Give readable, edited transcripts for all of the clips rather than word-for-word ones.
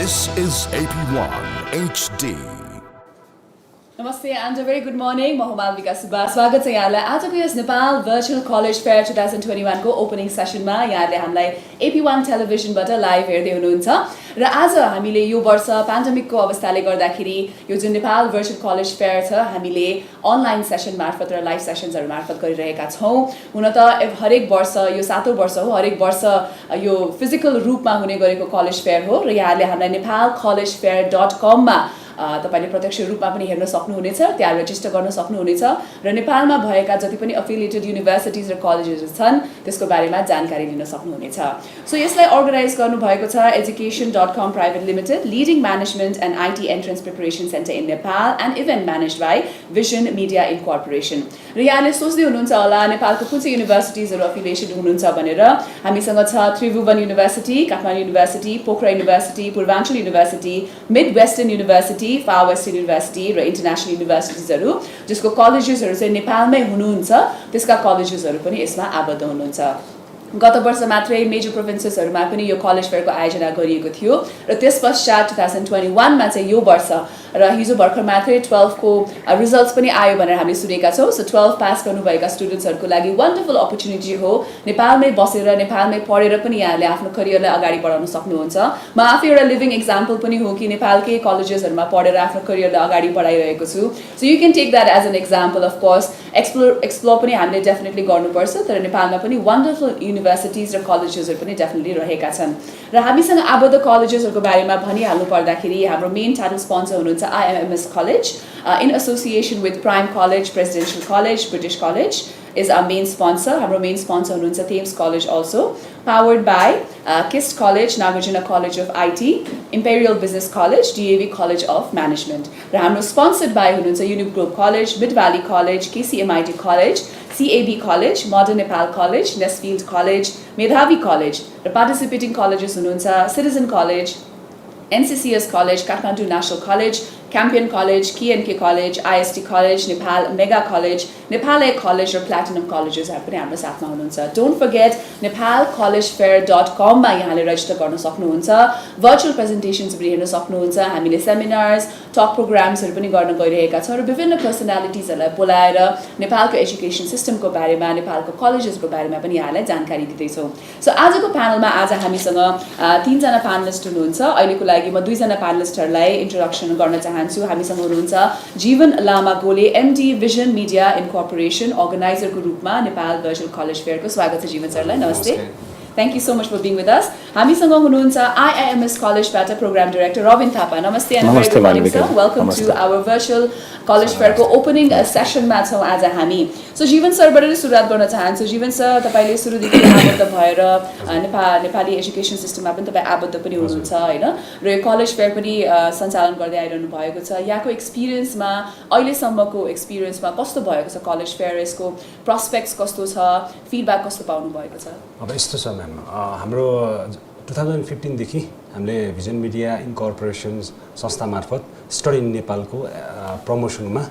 This is AP1 HD. Namaste and a very good morning. म मालविका सुब्बा स्वागत छ यहाँलाई आजको यस नेपाल भर्चुअल कलेज फेयर 2021 को ओपनिङ सेसनमा यहाँले हामीलाई AP1 टेलिभिजनबाट लाइभ हेर्दै हुनुहुन्छ र आज हामीले यो वर्ष पेन्डेमिकको अवस्थाले गर्दाखेरि यो जुन नेपाल भर्चुअल कलेज फेयर छ हामीले अनलाइन सेसन मार्फत र लाइभ सेसन्सहरु मार्फत गरिरहेका छौं। हुन त हरेक वर्ष यो 7औं वर्ष हो, हरेक वर्ष यो फिजिकल रूपमा हुने गरेको कलेज फेयर हो र यहाँले हामीलाई nepalcollegefair.com मा तपाईले प्रत्यक्ष रूपमा पनि हेर्न सक्नुहुनेछ, त्यहाँ रेजिस्टर गर्न सक्नुहुनेछ र नेपालमा भएका जति पनि एफिलिएटेड युनिभर्सिटीज र कलेजेस छन् त्यसको बारेमा जानकारी लिन सक्नुहुनेछ। सो यसलाई अर्गनाइज गर्नु भएको छ education.com private limited, leading management and IT entrance preparation centre in Nepal and event managed by vision media incorporation. र यहाँले सोच्दै हुनुहुन्छ होला नेपालको कुन चाहिँ युनिभर्सिटीजहरु एफिलिएटेड हुनुहुन्छ भनेर। हामीसँग छ Tribhuvan university, Kathmandu university, Pokhara university, Purbanchal university, mid western university, far western university र इन्टरनेशनल युनिभर्सिटीजहरु जसको कलेजेसहरु चाहिँ नेपालमै हुनुहुन्छ, त्यसका कलेजेसहरु पनि यसमा आबद्ध हुनुहुन्छ। गत वर्ष मात्रै मेजर प्रोभिन्सेसहरुमा पनि यो कलेज फेयरको आयोजना गरिएको थियो र त्यसपश्चात 2021 मा चाहिँ यो वर्ष र हिजो भर्खर मात्रै 12 को रिजल्ट्स पनि आयो भनेर हामीले सुनेका छौं। सो 12 पास गर्नुभएका स्टुडेन्ट्सहरुको लागि वन्डरफुल अपर्च्युनिटी हो। नेपालमै बसेर नेपालमै पढेर पनि यहाँले आफ्नो करियरलाई अगाडि बढाउन सक्नुहुन्छ। म आफै एउटा लिभिङ एक्जाम्पल पनि हो कि नेपालकै कलेजेसहरुमा पढेर आफ्नो करियरलाई अगाडि बढाइरहेको छु। So you can take that as an example. Of course explore पनि हामीले डेफिनेटली गर्नुपर्छ, तर नेपालमा पनि वन्डरफुल युनिभर्सिटीज र कलेजेसहरु पनि डेफिनेटली रहेका छन्। र हामीसँग आबद्ध कलेजेसहरुको बारेमा भनिहाल्नु पर्दाखेरि हाम्रो मेन टाइटल स्पोन्सर हुनुहुन्छ IIMS College in association with Prime College, Presidential College, British College is our main sponsor. Our main sponsor hununcha Thames College also, powered by KIST College, Nagarjuna College of IT, Imperial Business College, DAV College of Management. र हाम्रो sponsored by hununcha Unique Group College, Mid Valley College, KCMIT College, CAB College, Modern Nepal College, Nesfield College, Medhavi College. र participating colleges hununcha Citizen College, NCCS College, Kathmandu National College, Campion College, KNK College, IST College, Nepal Mega College, Nepal A College र Platinum Colleges पनि हाम्रो साथमा हुनुहुन्छ। Don't forget nepalcollegefair.com मा यहाँले resistor गर्न सक्नुहुन्छ। भर्चुअल प्रेजेन्टेसन्स पनि हेर्न सक्नुहुन्छ। हामीले सेमिनार्स, टक प्रोग्राम्सहरु पनि गर्न गइरहेका छौं र विभिन्न पर्सनालिटिजहरुलाई बोलाएर नेपालको एजुकेसन सिस्टमको बारेमा, नेपालको कलेजेसको बारेमा पनि यहाँलाई जानकारी दिँदै छौं। सो आजको प्यानलमा आज हामीसँग 3 जना प्यानलिस्ट हुनुहुन्छ। अहिलेको लागि म 2 जना प्यानलिस्टहरुलाई इन्ट्रोडक्सन गर्न चाहन्छु। हामीसँग हुनुहुन्छ जीवन लामा गोले, MD भिजन मिडिया इन्कर्पोरेसन, अर्गनाइजरको रूपमा नेपाल भर्चुअल कलेज फेयरको। स्वागत छ जीवन सरलाई। नमस्ते। Thank you so much for being with us. हामीसँग हुनुहुन्छ IIMS कलेजबाट प्रोग्राम डाइरेक्टर रबिन थापा। नमस्ते and very good morning sir. Welcome to our virtual college फेयरको ओपनिङ सेसनमा छौं आज हामी। सो जीवन सरबाट सुरुवात गर्न चाहन्छु। जीवन सर, तपाईले सुरुदेखि आबद्ध भएर नेपाली एजुकेसन सिस्टममा पनि तपाई आबद्ध पनि हुनुहुन्छ हैन, र यो कलेज फेयर पनि सञ्चालन गर्दै आइरहनु भएको छ। यहाँको एक्सपिरियन्समा, अहिलेसम्मको एक्सपिरियन्समा कस्तो भएको छ कलेज फेयर, यसको प्रोस्पेक्ट्स कस्तो छ, फिडब्याक कस्तो पाउनु भएको छ? अब यस्तो छ म्याम, हाम्रो 2015 देखि हामीले भिजन मिडिया इन्कर्पोरेसन संस्था मार्फत स्टडी इन नेपालको प्रमोसनमा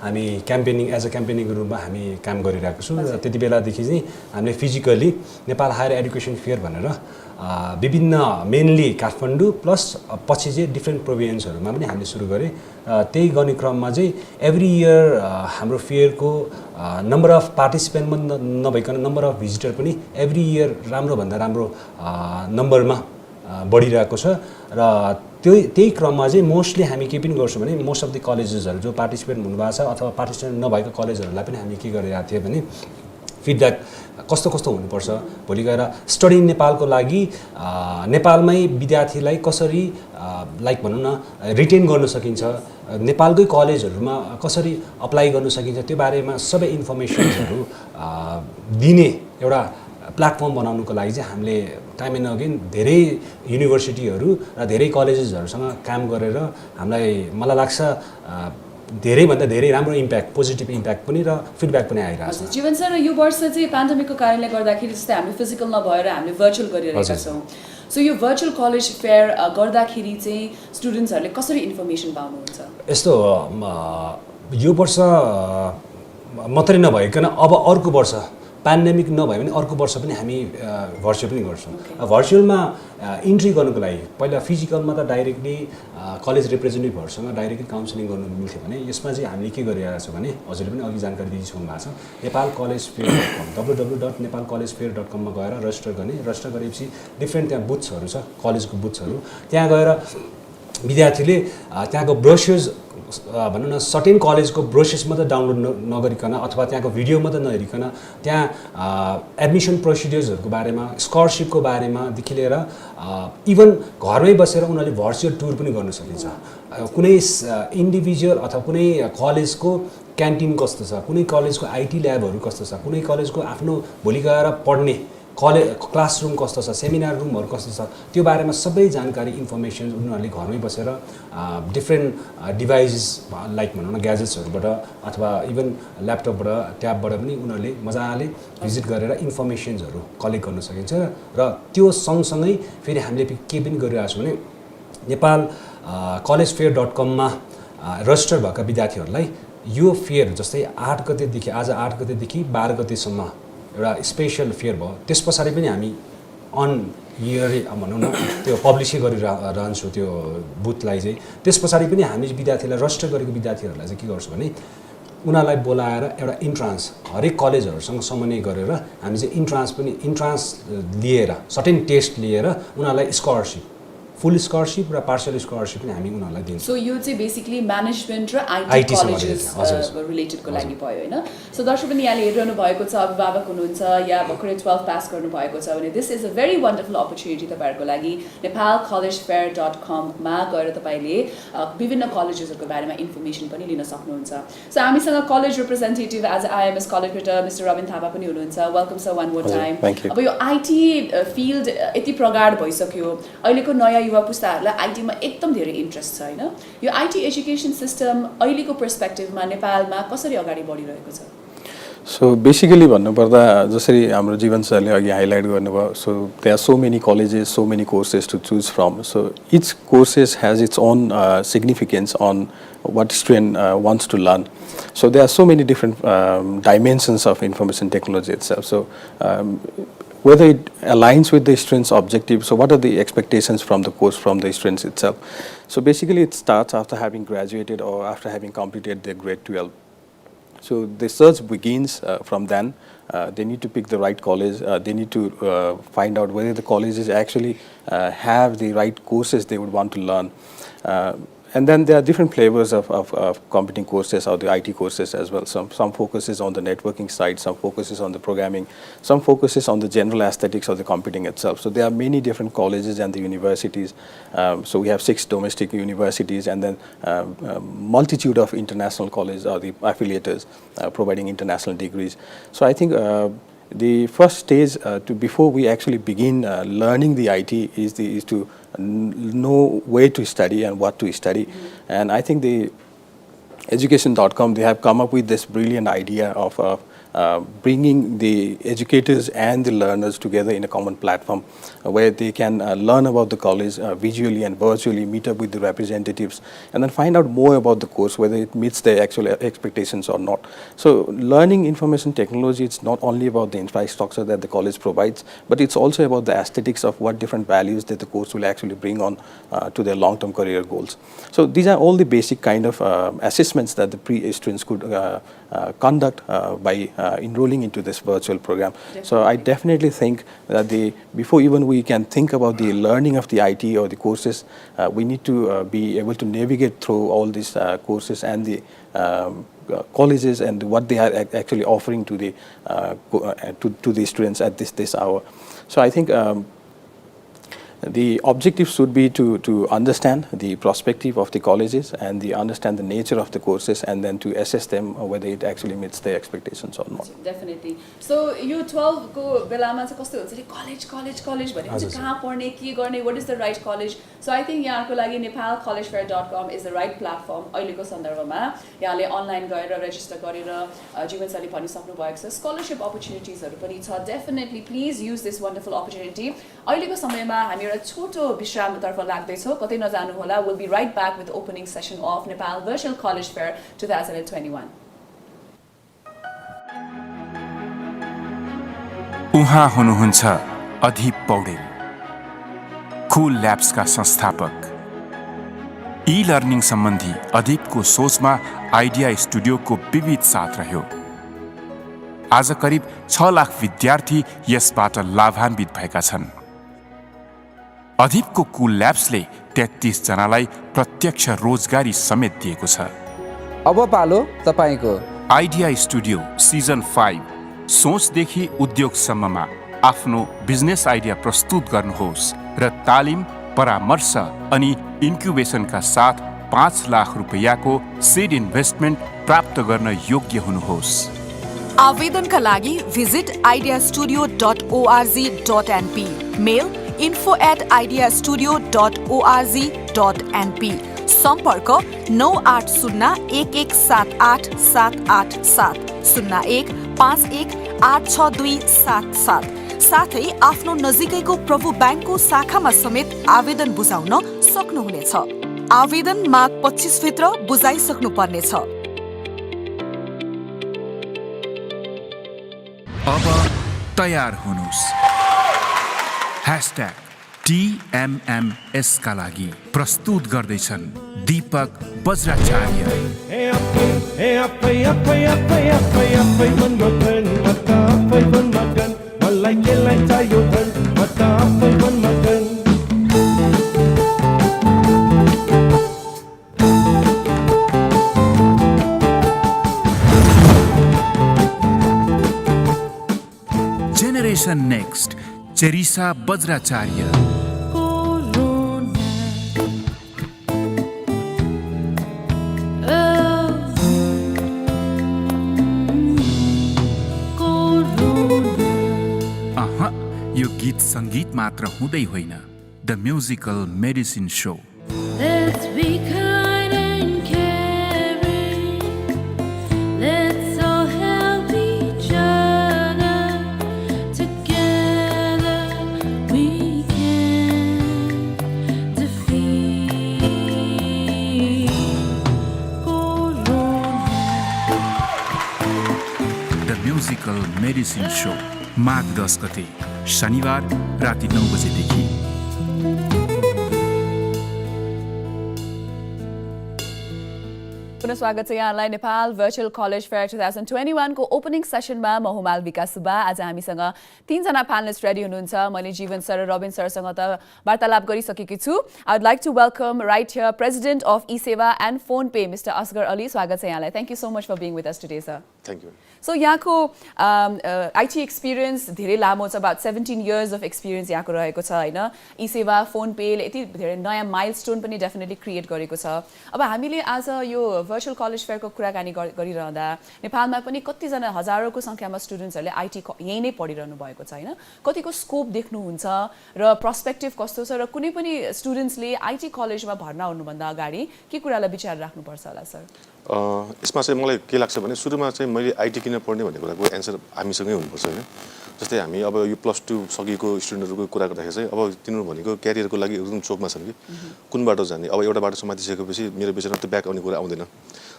हामी क्याम्पेनिङ एज अ क्याम्पेनिङको रूपमा हामी काम गरिरहेको छौँ। र त्यति बेलादेखि चाहिँ हामीले physically Nepal higher education fair भनेर विभिन्न मेनली काठमाडौँ प्लस पछि चाहिँ डिफ्रेन्ट प्रोभिन्सहरूमा पनि हामीले सुरु गरे। त्यही गर्ने क्रममा चाहिँ एभ्री इयर हाम्रो फेयरको नम्बर अफ पार्टिसिपेन्ट नभइकन नम्बर अफ भिजिटर पनि एभ्री इयर राम्रोभन्दा राम्रो नम्बरमा बढिरहेको छ। र त्यही क्रममा चाहिँ मोस्टली हामी के पनि गर्छौँ भने मोस्ट अफ द कलेजेसहरू जो पार्टिसिपेन्ट हुनुभएको छ अथवा पार्टिसिपेन्ट नभएको कलेजहरूलाई पनि हामी के गरिरहेको थियौँ भने फिडब्याक कस्तो कस्तो हुनुपर्छ, भोलि गएर स्टडी इन नेपालको लागि नेपालमै विद्यार्थीलाई कसरी लाइक भनौँ न रिटेन गर्न सकिन्छ, नेपालकै कलेजहरूमा कसरी अप्लाई गर्न सकिन्छ, त्यो बारेमा सबै इन्फर्मेसन्सहरू दिने एउटा प्लेटफर्म बनाउनुको लागि चाहिँ हामीले टाइम एन्ड अगेन धेरै युनिभर्सिटीहरू र धेरै कलेजेसहरूसँग काम गरेर हामीलाई मलाई लाग्छ धेरैभन्दा धेरै राम्रो इम्प्याक्ट, पोजिटिभ इम्प्याक्ट पनि र फिडब्याक पनि आइरहेको छ। जीवन सर, यो वर्ष चाहिँ पेन्डेमिकको कारणले गर्दाखेरि जस्तै हामीले फिजिकल नभएर हामीले भर्चुअल गरिरहेका छौँ। सो यो भर्चुअल कलेज फेयर गर्दाखेरि चाहिँ स्टुडेन्ट्सहरूले कसरी इन्फर्मेसन पाउनुहुन्छ? यस्तो यो वर्ष मात्रै नभइकन अब अर्को वर्ष पेन्डेमिक नभए पनि अर्को वर्ष पनि हामी भर्चुअल पनि गर्छौँ। भर्चुअलमा इन्ट्री गर्नुको लागि पहिला फिजिकलमा त डाइरेक्टली कलेज रिप्रेजेन्टेटिभहरूसँग डाइरेक्टली काउन्सिलिङ गर्नु मिल्थ्यो भने यसमा चाहिँ हामीले के गरिरहेको छौँ भने हजुरले पनि अघि जानकारी दिइसक्नु भएको छ nepalcollegefair.com www.nepalcollegefair.com मा गएर रजिस्टर गरेपछि डिफ्रेन्ट त्यहाँ बुथ्सहरू छ कलेजको बुथ्सहरू त्यहाँ गएर विद्यार्थीले त्यहाँको ब्रोसर्स भनौँ न सर्टेन कलेजको ब्रोसर्स मात्रै डाउनलोड नगरिकन अथवा त्यहाँको भिडियो मात्रै नहेरिकन त्यहाँ एडमिसन प्रोसिड्युर्सहरूको बारेमा स्कलरसिपको बारेमादेखि लिएर इभन घरमै बसेर उनीहरूले भर्चुअल टुर पनि गर्न सकिन्छ कुनै इन्डिभिजुअल अथवा कुनै कलेजको क्यान्टिन कस्तो छ कुनै कलेजको आइटी ल्याबहरू कस्तो छ कुनै कलेजको आफ्नो भोलि गएर पढ्ने क्लासरुम कस्तो छ सेमिनार रुमहरू कस्तो छ त्यो बारेमा सबै जानकारी इन्फर्मेसन उनीहरूले घरमै बसेर डिफ्रेन्ट डिभाइसेस लाइक भनौँ न ग्याजेट्सहरूबाट अथवा इभन ल्यापटपबाट ट्याबबाट पनि उनीहरूले मजाले भिजिट गरेर इन्फर्मेसन्सहरू कलेक्ट गर्न सकिन्छ र त्यो सँगसँगै फेरि हामीले के पनि गरिरहेको छौँ भने नेपाल collegefair.com मा रजिस्टर भएका विद्यार्थीहरूलाई यो फेयर जस्तै 8 गतेदेखि आज 8 गतेदेखि 12 गतेसम्म एउटा स्पेसल फेयर भयो त्यस पछाडि पनि हामी अन इयर भनौँ न त्यो पब्लिसै गरिरहन्छौँ त्यो बुथलाई चाहिँ त्यस पछाडि पनि हामी विद्यार्थीलाई रजिस्टर गरेको विद्यार्थीहरूलाई चाहिँ के गर्छौँ भने उनीहरूलाई बोलाएर एउटा इन्ट्रान्स हरेक कलेजहरूसँग समन्वय गरेर हामी चाहिँ इन्ट्रान्स लिएर सर्टेन टेस्ट लिएर उनीहरूलाई स्कलरसिप फुल स्कलरसिप र पार्शियल स्कलरसिप पनि हामी उनीहरूलाई दिन्छौँ सो यो चाहिँ बेसिकली म्यानेजमेन्ट र आइटी कलेजेस रिलेटेडको लागि भयो होइन सो दर्शक पनि यहाँले हेरिरहनु भएको छ अभिभावक हुनुहुन्छ या भर्खरै 12 पास गर्नुभएको छ भने this is a very wonderful opportunity तपाईँहरूको लागि nepalcollegefair.com मा गएर तपाईँले विभिन्न कलेजेसहरूको बारेमा इन्फर्मेसन पनि लिन सक्नुहुन्छ सो हामीसँग कलेज रिप्रेजेन्टेटिभ एज आइएमएस कलेजबाट मिस्टर रबिन थापा पनि हुनुहुन्छ welcome sir one more time अब यो आइटी फिल्ड यति प्रगाढ भइसक्यो अहिलेको नयाँ युवा पुस्ताहरूलाई आइटीमा एकदम धेरै इन्ट्रेस्ट छ होइन यो आइटी एजुकेसन सिस्टम अहिलेको पर्सपेक्टिभमा नेपालमा कसरी अगाडि बढिरहेको छ सो बेसिकली भन्नुपर्दा जसरी हाम्रो जीवन सरले अघि हाइलाइट गर्नुभयो so there are so many colleges so many courses to choose from so each courses has its own significance on what student wants to learn. So there are so many different dimensions of information technology itself. So whether it aligns with the student's objective, so what are the expectations from the course from the students itself? So basically it starts after having graduated or after having completed their grade 12. So the search begins from then. They need to pick the right college. They need to find out whether the colleges actually have the right courses they would want to learn. And then there are different flavors of computing courses or the IT courses as well. Some focuses on the networking side, some focuses on the programming, some focuses on the general aesthetics of the computing itself. So there are many different colleges and the universities. So we have 6 domestic universities and then multitude of international colleges or the affiliates providing international degrees. So I think the first stage before we actually begin learning the IT is to know where to study and what to study. And I think the education.com, they have come up with this brilliant idea of bringing the educators and the learners together in a common platform where they can learn about the college visually and virtually, meet up with the representatives and then find out more about the course, whether it meets their actual expectations or not. So learning information technology, it's not only about the infrastructure that the college provides, but it's also about the aesthetics of what different values that the course will actually bring on to their long-term career goals. So these are all the basic kind of assessments that the pre-students could conduct by enrolling into this virtual program. Definitely. So I definitely think that before even we can think about the learning of the IT or the courses, we need to be able to navigate through all these courses and the colleges and what they are actually offering to the students at this hour. So I think the objective should be to understand the perspective of the colleges and understand the nature of the courses and then to assess them whether it actually meets their expectations or not. Definitely. So you 12 को बेलामा चाहिँ कस्तो हुन्छ नि college भनेपछि कहाँ पढ्ने के गर्ने what is the right college? So I think यहाँको लागि nepalcollegefair.com is the right platform अहिलेको सन्दर्भमा यहाँले अनलाइन गएर रेजिस्टर गरेर जीवन सरले भनिसक्नु भएको छ स्कलरशिप अपर्च्युनिटिजहरू पनि छ definitely please use this wonderful opportunity अहिलेको समयमा हामी एउटा छोटो विश्रामतर्फ लाग्दैछौँ कतै नजानु होला will be right back with opening session of Nepal virtual college fair 2021 उहाँ हुनुहुन्छ अधिप पौडेल कुल ल्याब्सका संस्थापक। ई लर्निङ सम्बन्धी अधिपको सोचमा आइडिया स्टुडियोको विविध साथ रह्यो। आज करिब 6 लाख विद्यार्थी यसबाट लाभान्वित भएका छन्। अधिपको कुल ल्याब्सले 33 जनालाई प्रत्यक्ष रोजगारी समेत दिएको छ। अब पालो तपाईको। आइडिया स्टुडियो सिजन 5 सोचदेखि उद्योगसम्ममा आफ्नो बिजनेस आइडिया प्रस्तुत गर्नुहोस् र तालिम, परामर्श अनि इन्क्युबेसनका साथ 5 लाख रुपैयाँको सीड इन्भेस्टमेन्ट प्राप्त गर्न योग्य हुनुहोस्। आवेदनका लागि भिजिट ideastudio.org.np, मेल info@ideastudio.org.np, सम्पर्क 9801178787 0151862777, साथै आफ्नो नजिकैको प्रभु ब्याङ्कको शाखामा समेत आवेदन बुझाउन सक्नुहुनेछ। आवेदन माघ 25 भित्र बुझाइसक्नु पर्नेछ। अब तयार हुनुस्। #TMMS का लागि प्रस्तुत गर्दैछन् दीपक बज्राचार्य। Generation next, Cherisa Bajracharya. यो गीत संगीत मात्र हुँदै होइन, the musical medicine show. Let's be kind and caring. Let's all help each other. Together we can defeat Corona. The musical medicine show माघ 10 गते शनिबार राति 9 बजेदेखि। पुनः स्वागत छ यहाँलाई नेपाल भर्चुअल कलेज फेयर 2021 को ओपनिङ सेसनमा म हुँ मालविका सुब्बा। आज हामीसँग 3 जना प्यानलिस्ट रेडी हुनुहुन्छ। मैले जीवन सर र रबिन सरसँग त वार्तालाप गरिसकेकी छु। I would like to welcome right here president of eSewa and PhonePe mister Asgar Ali. स्वागत छ यहाँलाई। Thank you so much for being with us today sir. Thank you. So यहाँको आइटी एक्सपिरियन्स धेरै लामो छ, अबाउट 17 इयर्स अफ एक्सपिरियन्स यहाँको रहेको छ होइन। ई-सेवा फोन पेले यति धेरै नयाँ माइलस्टोन पनि डेफिनेटली क्रिएट गरेको छ। अब हामीले आज यो भर्चुअल कलेज फेयरको कुराकानी गरिरहँदा नेपालमा पनि कतिजना हजारौँको सङ्ख्यामा स्टुडेन्ट्सहरूले आइटी यहीँ नै पढिरहनु भएको छ होइन। कतिको स्कोप देख्नुहुन्छ र पर्सपेक्टिभ कस्तो छ, र कुनै पनि स्टुडेन्ट्सले आइटी कलेजमा भर्ना हुनुभन्दा अगाडि के कुरालाई विचार राख्नुपर्छ होला सर? यसमा चाहिँ मलाई के लाग्छ भने सुरुमा चाहिँ मैले आइटी किन पढ्ने भन्ने कुराको एन्सर हामीसँगै हुनुपर्छ होइन। जस्तै हामी अब यो +2 सकेको स्टुडेन्टहरूको कुरा गर्दाखेरि चाहिँ अब तिनीहरू भनेको क्यारियरको लागि एकदम चोकमा छन् कि कुन बाटो जाने। अब एउटा बाटो समातिसकेपछि मेरो विचारमा त ब्याक आउने कुरा आउँदैन।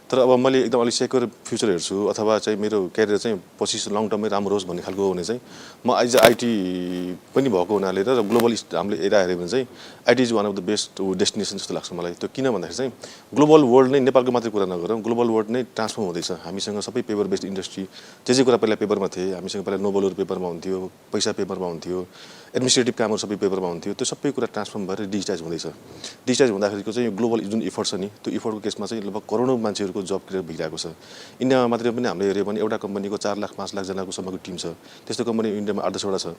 तर अब मैले एकदम अलिक सेक्योर फ्युचर हेर्छु अथवा चाहिँ मेरो क्यारियर चाहिँ पछि लङ टर्ममै राम्रो होस् भन्ने खालको हो भने चाहिँ म आज आइटी पनि भएको हुनाले र ग्लोबल हामीले एरा हेऱ्यो भने चाहिँ IT is one of the best destination जस्तो लाग्छ मलाई। त्यो किन भन्दाखेरि चाहिँ ग्लोबल वर्ल्ड नै नेपालको मात्रै कुरा नगरौँ, ग्लोबल वर्ल्ड नै ट्रान्सफर्म हुँदैछ। हामीसँग सबै पेपर बेस्ड इन्डस्ट्री जे कुरा पहिला पेपरमा थिए, हामीसँग पहिला नोबलहरू पेपरमा हुन्थ्यो, पैसा पेपरमा हुन्थ्यो, एडमिनिस्ट्रेटिभ कामहरू सबै पेपरमा हुन्थ्यो, त्यो सबै कुरा ट्रान्सफर्म भएर डिजिटाइज हुँदैछ। डिजिटाइज हुँदाखेरिको चाहिँ यो ग्लोबल जुन इफोर्ट छ नि, त्यो इफोर्टको केसमा चाहिँ लगभग करोडौँ मान्छेहरूको जब क्रिएट भइरहेको छ। इन्डियामा मात्रै पनि हामीले हेऱ्यो भने एउटा कम्पनीको 4 लाख 5 लाख जनाको सम्मको टिम छ। त्यस्तो कम्पनी इन्डियामा 8-10वटा छ।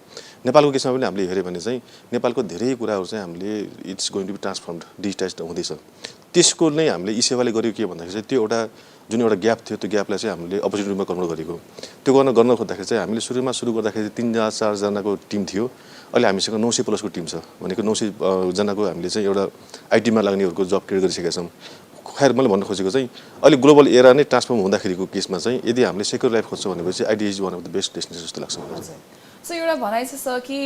नेपालको केसमा पनि हामीले हेऱ्यो भने चाहिँ नेपालको धेरै कुराहरू चाहिँ हामीले it's going to be transformed, digitize हुँदैछ। त्यसको नै हामीले ई-सेवाले गर्यो के भन्दाखेरि चाहिँ त्यो एउटा जुन एउटा ग्याप थियो, त्यो ग्यापलाई चाहिँ हामीले अपर्च्युनिटीमा कन्भर्ट गरेको। त्यो गर्न खोज्दाखेरि चाहिँ हामीले सुरु गर्दाखेरि 3-4 जनाको टिम थियो। अहिले हामीसँग 900 प्लसको टिम छ। भनेको 900 जनाको हामीले चाहिँ एउटा आइटीमा लाग्नेहरूको जब क्रिएट गरिसकेका छौँ। खैर मैले भन्न खोजेको चाहिँ अहिले ग्लोबल एरा नै ट्रान्सफर्म हुँदाखेरिको केसमा चाहिँ यदि हामीले सेक्योर लाइफ खोज्छौँ भनेपछि IT is one of the best destination जस्तो लाग्छ मलाई। So एउटा भनाइ छ सर कि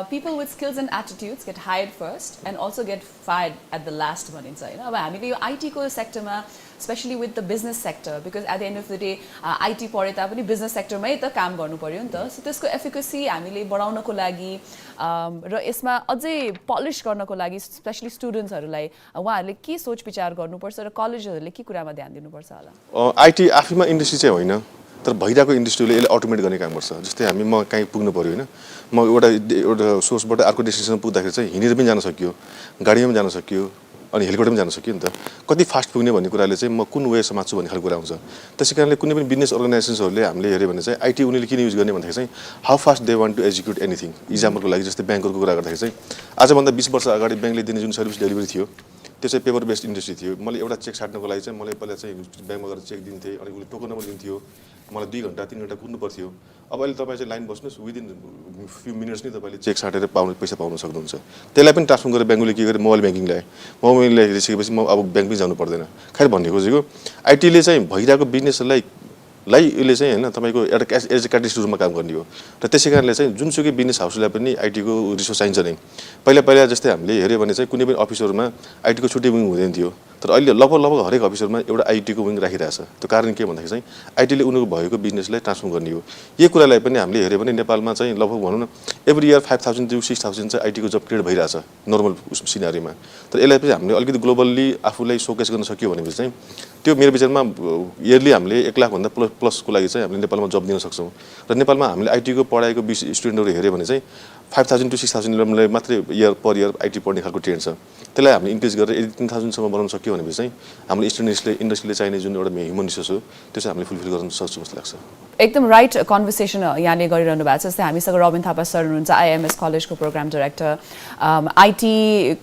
people with skills and attitudes get hired first and also get fired at the last भनिन्छ हैन अब हामीले यो IT को सेक्टरमा especially with the business sector because at the end of the day IT पढे तापनि business sector मै त काम गर्नु पर्यो नि त सो त्यसको efficacy हामीले बढाउनको लागि र यसमा अझै polish गर्नको लागि especially students हरुलाई उहाँहरुले के सोच विचार गर्नुपर्छ र कलेजहरुले के कुरामा ध्यान दिनुपर्छ होला IT आफैमा इन्डस्ट्री चाहिँ होइन तर भइरहेको इन्डस्ट्रीले यसले अटोमेट गर्ने काम गर्छ जस्तै हामी म कहीँ पुग्नु पर्यो हैन म एउटा सोर्सबाट अर्को डेस्टिनेसन पुग्दाखेरि चाहिँ हिँडेर पनि जान सकियो गाडीमा पनि जान सकियो अनि हेलिकप्टरमा पनि जान सकियो नि त कति फास्ट पुग्ने भन्ने कुराले चाहिँ म कुन वे समात्छु भन्ने खालको कुरा आउँछ त्यसैकारणले कुनै पनि बिजनेस अर्गनाइजेसन्सहरूले हामीले हेर्यो भने चाहिँ IT उनीहरूले किन युज गर्ने भन्दाखेरि चाहिँ how fast they want to execute anything इक्जाम्पलको लागि जस्तै ब्याङ्कहरूको कुरा गर्दाखेरि चाहिँ आजभन्दा 20 वर्ष अगाडि ब्याङ्कले दिने जुन सर्भिस डेलिभरी थियो त्यो चाहिँ पेपर बेस्ड इन्डस्ट्री थियो मैले एउटा चेक साट्नको लागि चाहिँ मलाई पहिला चाहिँ ब्याङ्कमा गएर चेक दिन्थे अनि उसले टोकन नम्बर दिन्थ्यो मलाई 2 घण्टा 3 घण्टा कुद्नु पर्थ्यो अब अहिले तपाईँ चाहिँ लाइन बस्नुहोस् विदिन फ्यु मिनट्स नै तपाईँले चेक साटेर पैसा पाउन सक्नुहुन्छ त्यसलाई पनि ट्रान्सफर गरेर ब्याङ्कले के गरे मोबाइल ब्याङ्किङ ल्याए मोबाइल ल्याइसकेपछि म अब ब्याङ्क पनि जानु पर्दैन खैर भन्ने खोजेको आइटीले चाहिँ भइरहेको बिजनेसलाई यसले चाहिँ हैन तपाईको एउटा एज ए क्याटेलिस्ट रूपमा काम गर्ने हो र त्यसैकारणले चाहिँ जुनसुकै बिजनेस हाउसलाई पनि आइटीको रिसोर्स चाहिन्छ नै पहिला जस्तै हामीले हेर्यो भने चाहिँ कुनै पनि अफिसहरुमा आइटीको छुट्टै विङ हुँदैन थियो तर अहिले लगभग हरेक अफिसहरुमा एउटा आइटीको विङ राखिरहेछ त्यो कारण के भन्दाखेरि चाहिँ आइटीले उनीहरुको भएको बिजनेसलाई ट्रान्सफर्म गर्ने हो यो कुरालाई पनि हामीले हेर्यो भने नेपालमा चाहिँ लगभग भनौं न एभ्री इयर 5000 टु 6000 चाहिँ आइटीको जब क्रिएट भइरहेछ नर्मल सिनारीमा तर यसलाई पनि हामीले अलिकति ग्लोबली आफूलाई शोकेस गर्न सक्यो भनेपछि चाहिँ त्यो मेरो विचारमा इयरली हामीले 1 लाख भन्दा प्लसको लागि चाहिँ हामीले नेपालमा जब दिन सक्छौं र नेपालमा हामीले आइटीको पढाइको स्टुडेन्टहरु हेर्यो भने चाहिँ 5000 टु 6000 मात्रै इयर पर इयर आइटी पढ्ने खालको ट्रेन्ड छ त्यसलाई हामीले इन्क्रिज गरेर यदि 3000 सम्म बनाउन सक्यो भनेपछि चाहिँ हाम्रो इन्डस्ट्रीले चाहिने जुन एउटा ह्युमन रिसोर्स हो त्यो चाहिँ हामीले फुलफिल गर्न सक्छौं जस्तो लाग्छ एकदम राइट कन्भर्सेसन यहाँले गरिरहनु भएको छ जस्तै हामीसँग रबिन थापा सर हुनुहुन्छ आइएमएस कलेजको प्रोग्राम डाइरेक्टर आइटी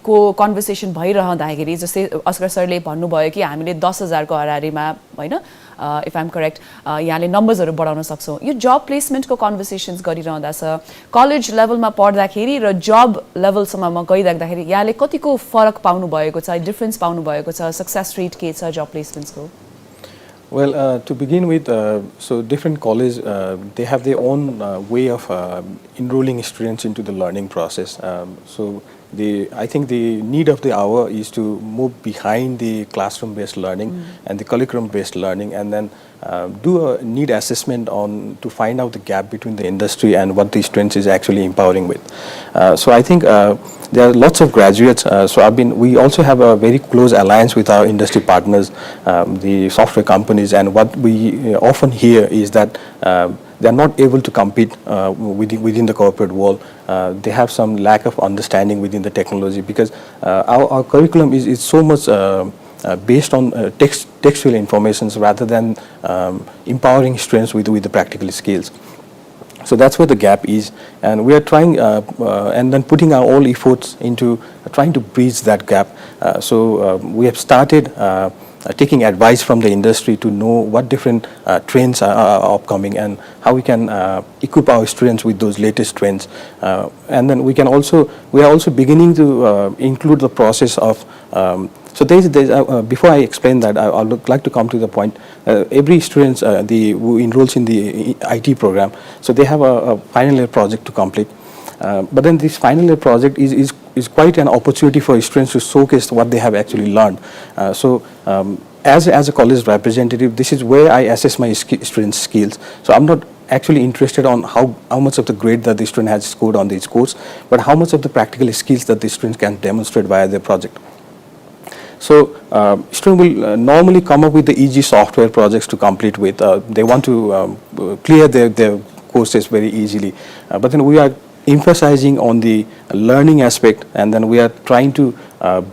को कन्भर्सेसन भइरहँदाखेरि जस्तै अस्कर सरले भन्नुभयो कि हामीले 10000 को हरारीमा हैन इफ आई एम करेक्ट यहाँले नम्बर्सहरु बढाउन सक्छौं यो जब प्लेसमेन्टको कन्भर्सेसन्स गरिरहँदा छ कलेज लेभलमा पढ्दाखेरि र जब लेभलसम्ममा गइराख्दाखेरि यहाँले कतिको फरक पाउनु भएको छ डिफरेन्स पाउनु भएको छ सक्सेस रेट के छ जब प्लेसमेन्ट्सको Well, to begin with, so different colleges, they have their own way of enrolling students into the learning process. So I think the need of the hour is to move behind the classroom-based learning and the curriculum-based learning, and then do a need assessment on to find out the gap between the industry and what the students is actually empowering with. So I think there are lots of graduates. We also have a very close alliance with our industry partners, the software companies, and what we often hear is that they are not able to compete within the corporate world. They have some lack of understanding within the technology because our curriculum is so much based on textual informations rather than empowering students with the practical skills. So that's where the gap is, and we are trying and then putting our all efforts into trying to bridge that gap. We have started taking advice from the industry to know what different trends are upcoming and how we can equip our students with those latest trends. And then we are also beginning to include the process of so before I explain that, I would like to come to the point. Every student who enrolls in the IT program, so they have a final year project to complete. But then this final year project is quite an opportunity for students to showcase what they have actually learned. As a college representative, this is where I assess my students' skills. So I'm not actually interested on how much of the grade that the student has scored on this course, but how much of the practical skills that the students can demonstrate via their project. So student will normally come up with the easy software projects to complete with. They want to clear their courses very easily. But then we are emphasizing on the learning aspect, and then we are trying to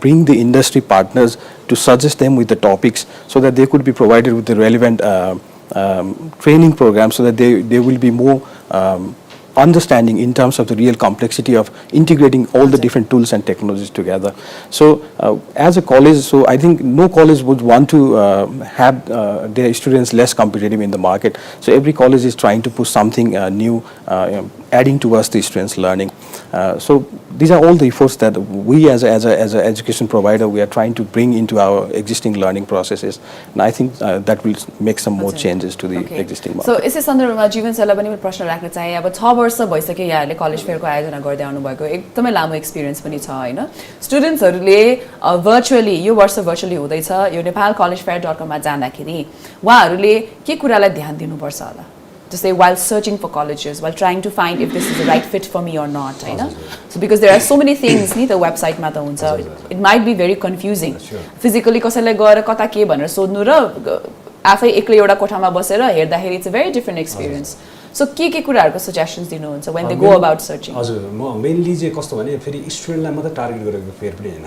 bring the industry partners to suggest them with the topics so that they could be provided with the relevant training programs so that they will be more understanding in terms of the real complexity of integrating all the different tools and technologies together. So as a college, so I think no college would want to have their students less competitive in the market. So every college is trying to push something new, adding towards the students' learning. So these are all the efforts that we as an education provider we are trying to bring into our existing learning processes, and I think that will make some more changes to the existing market. So यसै सन्दर्भमा जीवन सरलाई पनि प्रश्न राख्न चाहे अब 6 वर्ष भइसक्यो यहाँहरूले कलेज फेयरको आयोजना गर्दै आउनु भएको एकदमै लामो एक्सपिरियन्स पनि छ हैन स्टुडेन्ट्सहरूले भर्चुअली यो वर्ष भर्चुअली हुँदैछ यो nepalcollegefair.com मा जाँदाखेरि उहाँहरूले के कुरालाई ध्यान दिनुपर्छ होला जस्तै while searching for colleges while trying to find if this is the right fit for me or not हैन so because there are so many things नि त वेबसाइट मा त हुन्छ it might be very confusing physically कसैलाई गएर कता के भनेर सोध्नु र आफै एक्लै एउटा कोठामा बसेर हेर्दाखेरि it's a very different experience so के कुराहरुको सजेशन्स दिनुहुन्छ when they go about searching हजुर म मेनली चाहिँ कस्तो भने फेरि स्टुडेन्टलाई मात्र टार्गेट गरेको फेयर पनि हैन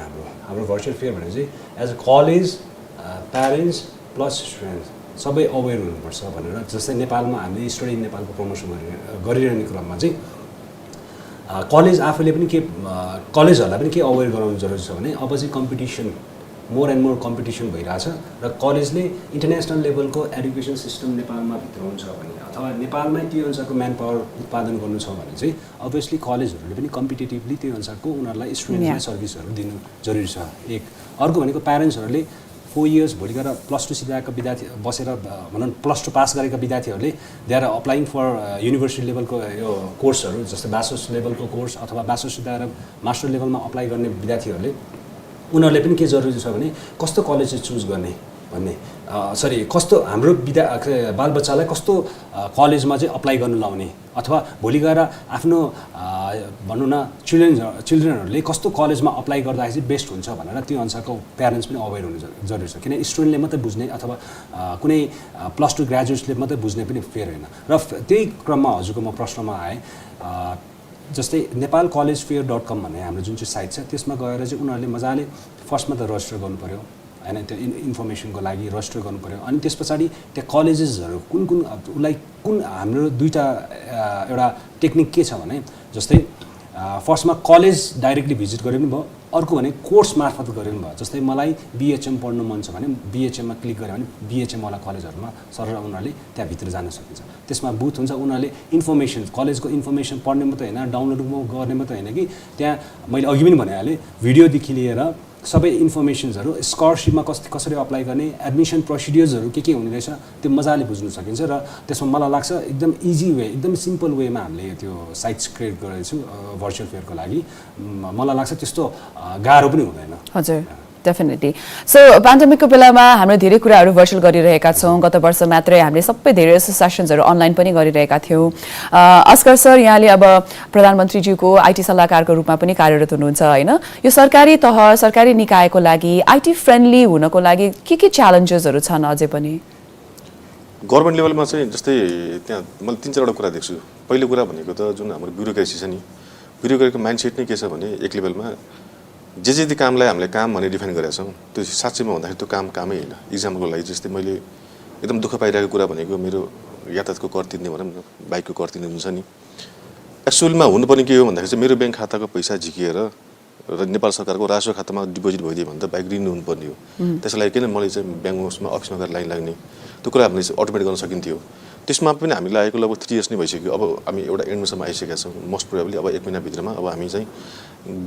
हाम्रो भर्चुअल फेयर भने चाहिँ as a college parents plus students सबै अवेर हुनुपर्छ भनेर जस्तै नेपालमा हामीले स्टडी इन नेपालको प्रमोसन गरिरहने क्रममा चाहिँ कलेज आफूले पनि के कलेजहरूलाई पनि के अवेर गराउनु जरुरी छ भने अब चाहिँ competition more and more competition भइरहेछ र कलेजले इन्टरनेसनल लेभलको एजुकेसन सिस्टम नेपालमा भित्र हुन्छ भने अथवा नेपालमै त्यो अनुसारको म्यान पावर उत्पादन गर्नु छ भने चाहिँ अभियसली कलेजहरूले पनि कम्पिटेटिभली त्यो अनुसारको उनीहरूलाई स्टुडेन्टलाई सर्भिसहरू दिनु जरुरी छ एक अर्को भनेको प्यारेन्ट्सहरूले 4 इयर्स भोलि गएर +2 सिधाएको विद्यार्थी बसेर भनौँ +2 पास गरेका विद्यार्थीहरूले they are applying for university लेभलको यो कोर्सहरू जस्तै ब्याचलर्स लेभलको कोर्स अथवा ब्याचलर्स सिधाएर मास्टर लेभलमा अप्लाई गर्ने विद्यार्थीहरूले उनीहरूले पनि के जरुरी छ भने कस्तो कलेज चाहिँ चुज गर्ने भन्ने सरी कस्तो हाम्रो बालबच्चालाई कस्तो कलेजमा चाहिँ अप्लाई गर्नु लाउने अथवा भोलि गएर आफ्नो भनौँ न चिल्ड्रेनहरूले कस्तो कलेजमा अप्लाई गर्दाखेरि चाहिँ बेस्ट हुन्छ भनेर त्यो अनुसारको प्यारेन्ट्स पनि अवेर हुनु जरुरी छ किन स्टुडेन्टले मात्रै बुझ्ने अथवा कुनै +2 ग्रेजुएट्सले मात्रै बुझ्ने पनि फेयर होइन र त्यही क्रममा हजुरको म प्रश्नमा आएँ जस्तै nepalcollegefair.com भन्ने हाम्रो जुन चाहिँ साइट छ त्यसमा गएर चाहिँ उनीहरूले मजाले फर्स्टमा त रजिस्टर गर्नु पर्यो हैन त्यो इन्फर्मेसनको लागि रजिस्टर गर्नु पर्यो अनि त्यसपछि त्यहाँ कलेजेसहरू कुन उसलाई कुन हाम्रो दुईटा एउटा टेक्निक के छ भने जस्तै फर्स्टमा कलेज डाइरेक्टली भिजिट गरे पनि भयो अर्को भने कोर्स मार्फत गरे पनि भयो जस्तै मलाई BHM पढ्नु मन छ भने BHM मा क्लिक गरे भने BHM वाला कलेजहरुमा सरर उनीहरूले त्यहाँ भित्र जान सकिन्छ त्यसमा बुथ हुन्छ उनीहरूले इन्फर्मेसन कलेजको इन्फर्मेसन पढ्ने मात्रै हैन डाउनलोड गर्ने मात्रै हैन कि त्यहाँ मैले अघि पनि भनिहाले भिडियो देखि लिएर सबै इन्फर्मेसन्सहरु स्कलरशिपमा कसरी अप्लाई गर्ने एडमिसन प्रोसिड्युर्सहरु के हुने रहेछ त्यो मजाले बुझ्न सकिन्छ र त्यसमा मलाई लाग्छ एकदम इजी वे एकदम सिम्पल वेमा हामीले त्यो साइट्स क्रिएट गरेको छु भर्चुअल फेयरको लागि मलाई लाग्छ त्यस्तो गाह्रो पनि हुँदैन हजुर डेफिनेटली सो पेन्डेमिकको बेलामा हामीले धेरै कुराहरू भर्चुअल गरिरहेका छौं गत वर्ष मात्रै हामीले सबै धेरै सेसन्सहरु अनलाइन पनि गरिरहेका थियौं अस्कर सर यहाँले अब प्रधानमन्त्रीज्यूको आईटी सल्लाहकारको रूपमा पनि कार्यरत हुनुहुन्छ हैन यो सरकारी तह सरकारी निकायको लागि आईटी फ्रेन्डली हुनको लागि के च्यालेन्जेसहरु छन् अझै पनि गभर्नमेन्ट लेभलमा चाहिँ जस्तै त्यहाँ मैले 3-4 वटा कुरा देख्छु पहिलो कुरा भनेको त जुन हाम्रो ब्युरोक्रेसी छ नि ब्युरोक्रेसीको माइन्डसेट नै के छ भने एक लेभलमा जे कामलाई हामीले काम भनेर डिफाइन गरेका छौं त्यो साच्चैमा भन्दाखेरि त्यो कामै हैन एक्जाम्पलको लागि जस्तै मैले एकदम दुःख पाइरहेको कुरा भनेको मेरो यातायातको कर तिर्ने भनौं न बाइकको कर तिर्ने हुन्छ नि एक्चुअलमा हुनुपर्ने के हो भन्दाखेरि चाहिँ मेरो बैंक खाताको पैसा झिकिएर र नेपाल सरकारको राजस्व खातामा डिपोजिट भइदियो भने त बाइक रिन्यू हुनुपर्ने हो त्यसैले किन मैले चाहिँ ब्याङ्कमा अफिसमा गएर लाइन लाग्ने त्यो कुरा हामीले अटोमेट गर्न सकिन्थ्यो त्यसमा पनि हामी लागेको लगभग 3 इयर्स नै भइसक्यो अब हामी एउटा एन्डसम्म आइसकेका छौं मोस्ट प्रोबेबली अब 1 महिना भित्रमा अब हामी चाहिँ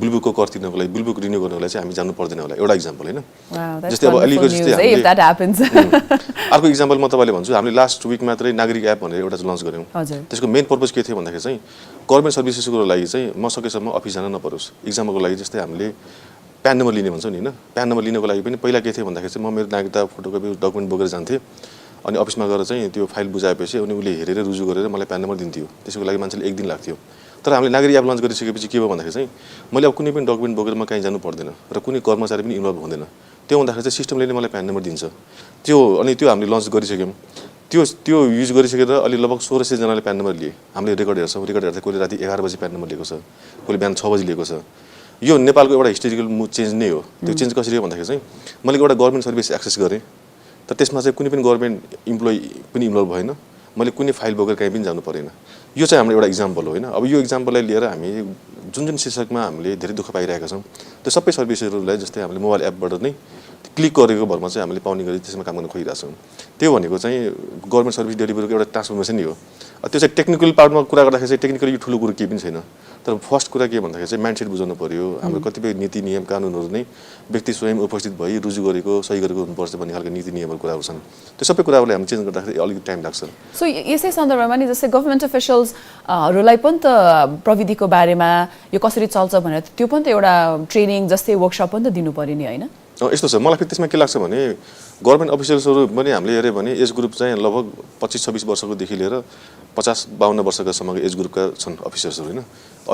बुलबुकको कर तिर्नको लागि बुलबुक रिन्यू गर्नको लागि चाहिँ हामी जानु पर्दैन होला एउटा एक्जाम्पल हैन जस्तै अब अलिकति जस्तै अर्को एक्जाम्पल म तपाईलाई भन्छु हामीले लास्ट विक मात्रै नागरिक एप भनेर एउटा लन्च गर्यौं त्यसको मेन पर्पस के थियो भन्दाखेरि चाहिँ गभर्नमेन्ट सर्भिसेसको लागि चाहिँ म सकेसम्म अफिस जान नपरोस् एक्जाम्पलको लागि जस्तै हामीले प्यान नम्बर लिने भन्छौं नि हैन प्यान नम्बर लिनको लागि पनि पहिला के थियो भन्दाखेरि चाहिँ म मेरो नागरिकता फोटोकपी डकुमेन्ट बोकेर जान्थे अनि अफिसमा गएर चाहिँ त्यो फाइल बुझाएपछि अनि उले हेरेर रुजु गरेर मलाई प्यान नम्बर दिन्थ्यो त्यसको लागि मान्छेले 1 दिन लाग्थ्यो तर हामीले नागरिक एप लन्च गरिसकेपछि के भयो भन्दाखेरि चाहिँ मैले अब कुनै पनि डकुमेन्ट बोकेर म कहीँ जानु पर्दैन र कुनै कर्मचारी पनि इन्भल्भ हुँदैन त्यो हुँदाखेरि चाहिँ सिस्टमले नै मलाई प्यान नम्बर दिन्छ त्यो हामीले लन्च गरिसक्यौं त्यो युज गरिसकेर अलि लगभग 1600 जनाले प्यान नम्बर लिए हामीले रेकर्ड हेर्दै कोही राति 11 बजे प्यान नम्बर लिएको छ कोही बिहान 6 बजे लिएको छ यो नेपालको एउटा हिस्टोरिकल चेन्ज नै हो त्यो चेन्ज कसरी हो भन्दाखेरि चाहिँ मैले एउटा गभर्नमेन्ट सर्भिस एक्सेस गरेँ तर त्यसमा चाहिँ कुनै पनि गभर्नमेन्ट इम्प्लोइ पनि इन्भल्भ भएन मैले कुनै फाइल बोकेर कहीँ पनि जानु परेन यो चाहिँ हाम्रो एउटा एक्जाम्पल हो हैन अब यो एक्जाम्पललाई लिएर हामी जुन जुन शीर्षकमा हामीले धेरै दुःख पाइरहेका छौँ त्यो सबै सर्भिसहरूलाई जस्तै हामीले मोबाइल एपबाट नै क्लिक गरेको भरमा चाहिँ हामीले पाउने गरी त्यसमा काम गर्न खोजिरहेको छौँ त्यो भनेको चाहिँ गभर्मेन्ट सर्भिस डेलिभरीको एउटा ट्रान्सफर्मेसन नै हो त्यो चाहिँ टेक्निकल पार्टमा कुरा गर्दाखेरि चाहिँ टेक्निकली ठुलो कुरो केही पनि छैन तर फर्स्ट कुरा के भन्दाखेरि चाहिँ माइन्डसेट बुझाउनु पर्यो हाम्रो कतिपय नीति नियम कानुनहरू नै व्यक्ति स्वयं उपस्थित भई रुजु गरेको सही गरेको हुनुपर्छ भन्ने खालको नीति नियमहरू कुराहरू छन् त्यो सबै कुराहरूलाई हामी चेन्ज गर्दाखेरि अलिकति टाइम लाग्छ सो यसै सन्दर्भमा नि जस्तै गभर्मेन्ट अफिसियल्सहरूलाई पनि त प्रविधिको बारेमा यो कसरी चल्छ भनेर त्यो पनि त एउटा ट्रेनिङ जस्तै वर्कसप पनि त दिनु पर्यो नि होइन यस्तो छ मलाई फेरि त्यसमा के लाग्छ भने गभर्मेन्ट अफिसियल्सहरू पनि हामीले हेऱ्यो भने एज ग्रुप चाहिँ लगभग 25-26 वर्षकोदेखि लिएर 50-52 वर्षकासम्मको एज ग्रुपका छन् अफिसर्सहरू होइन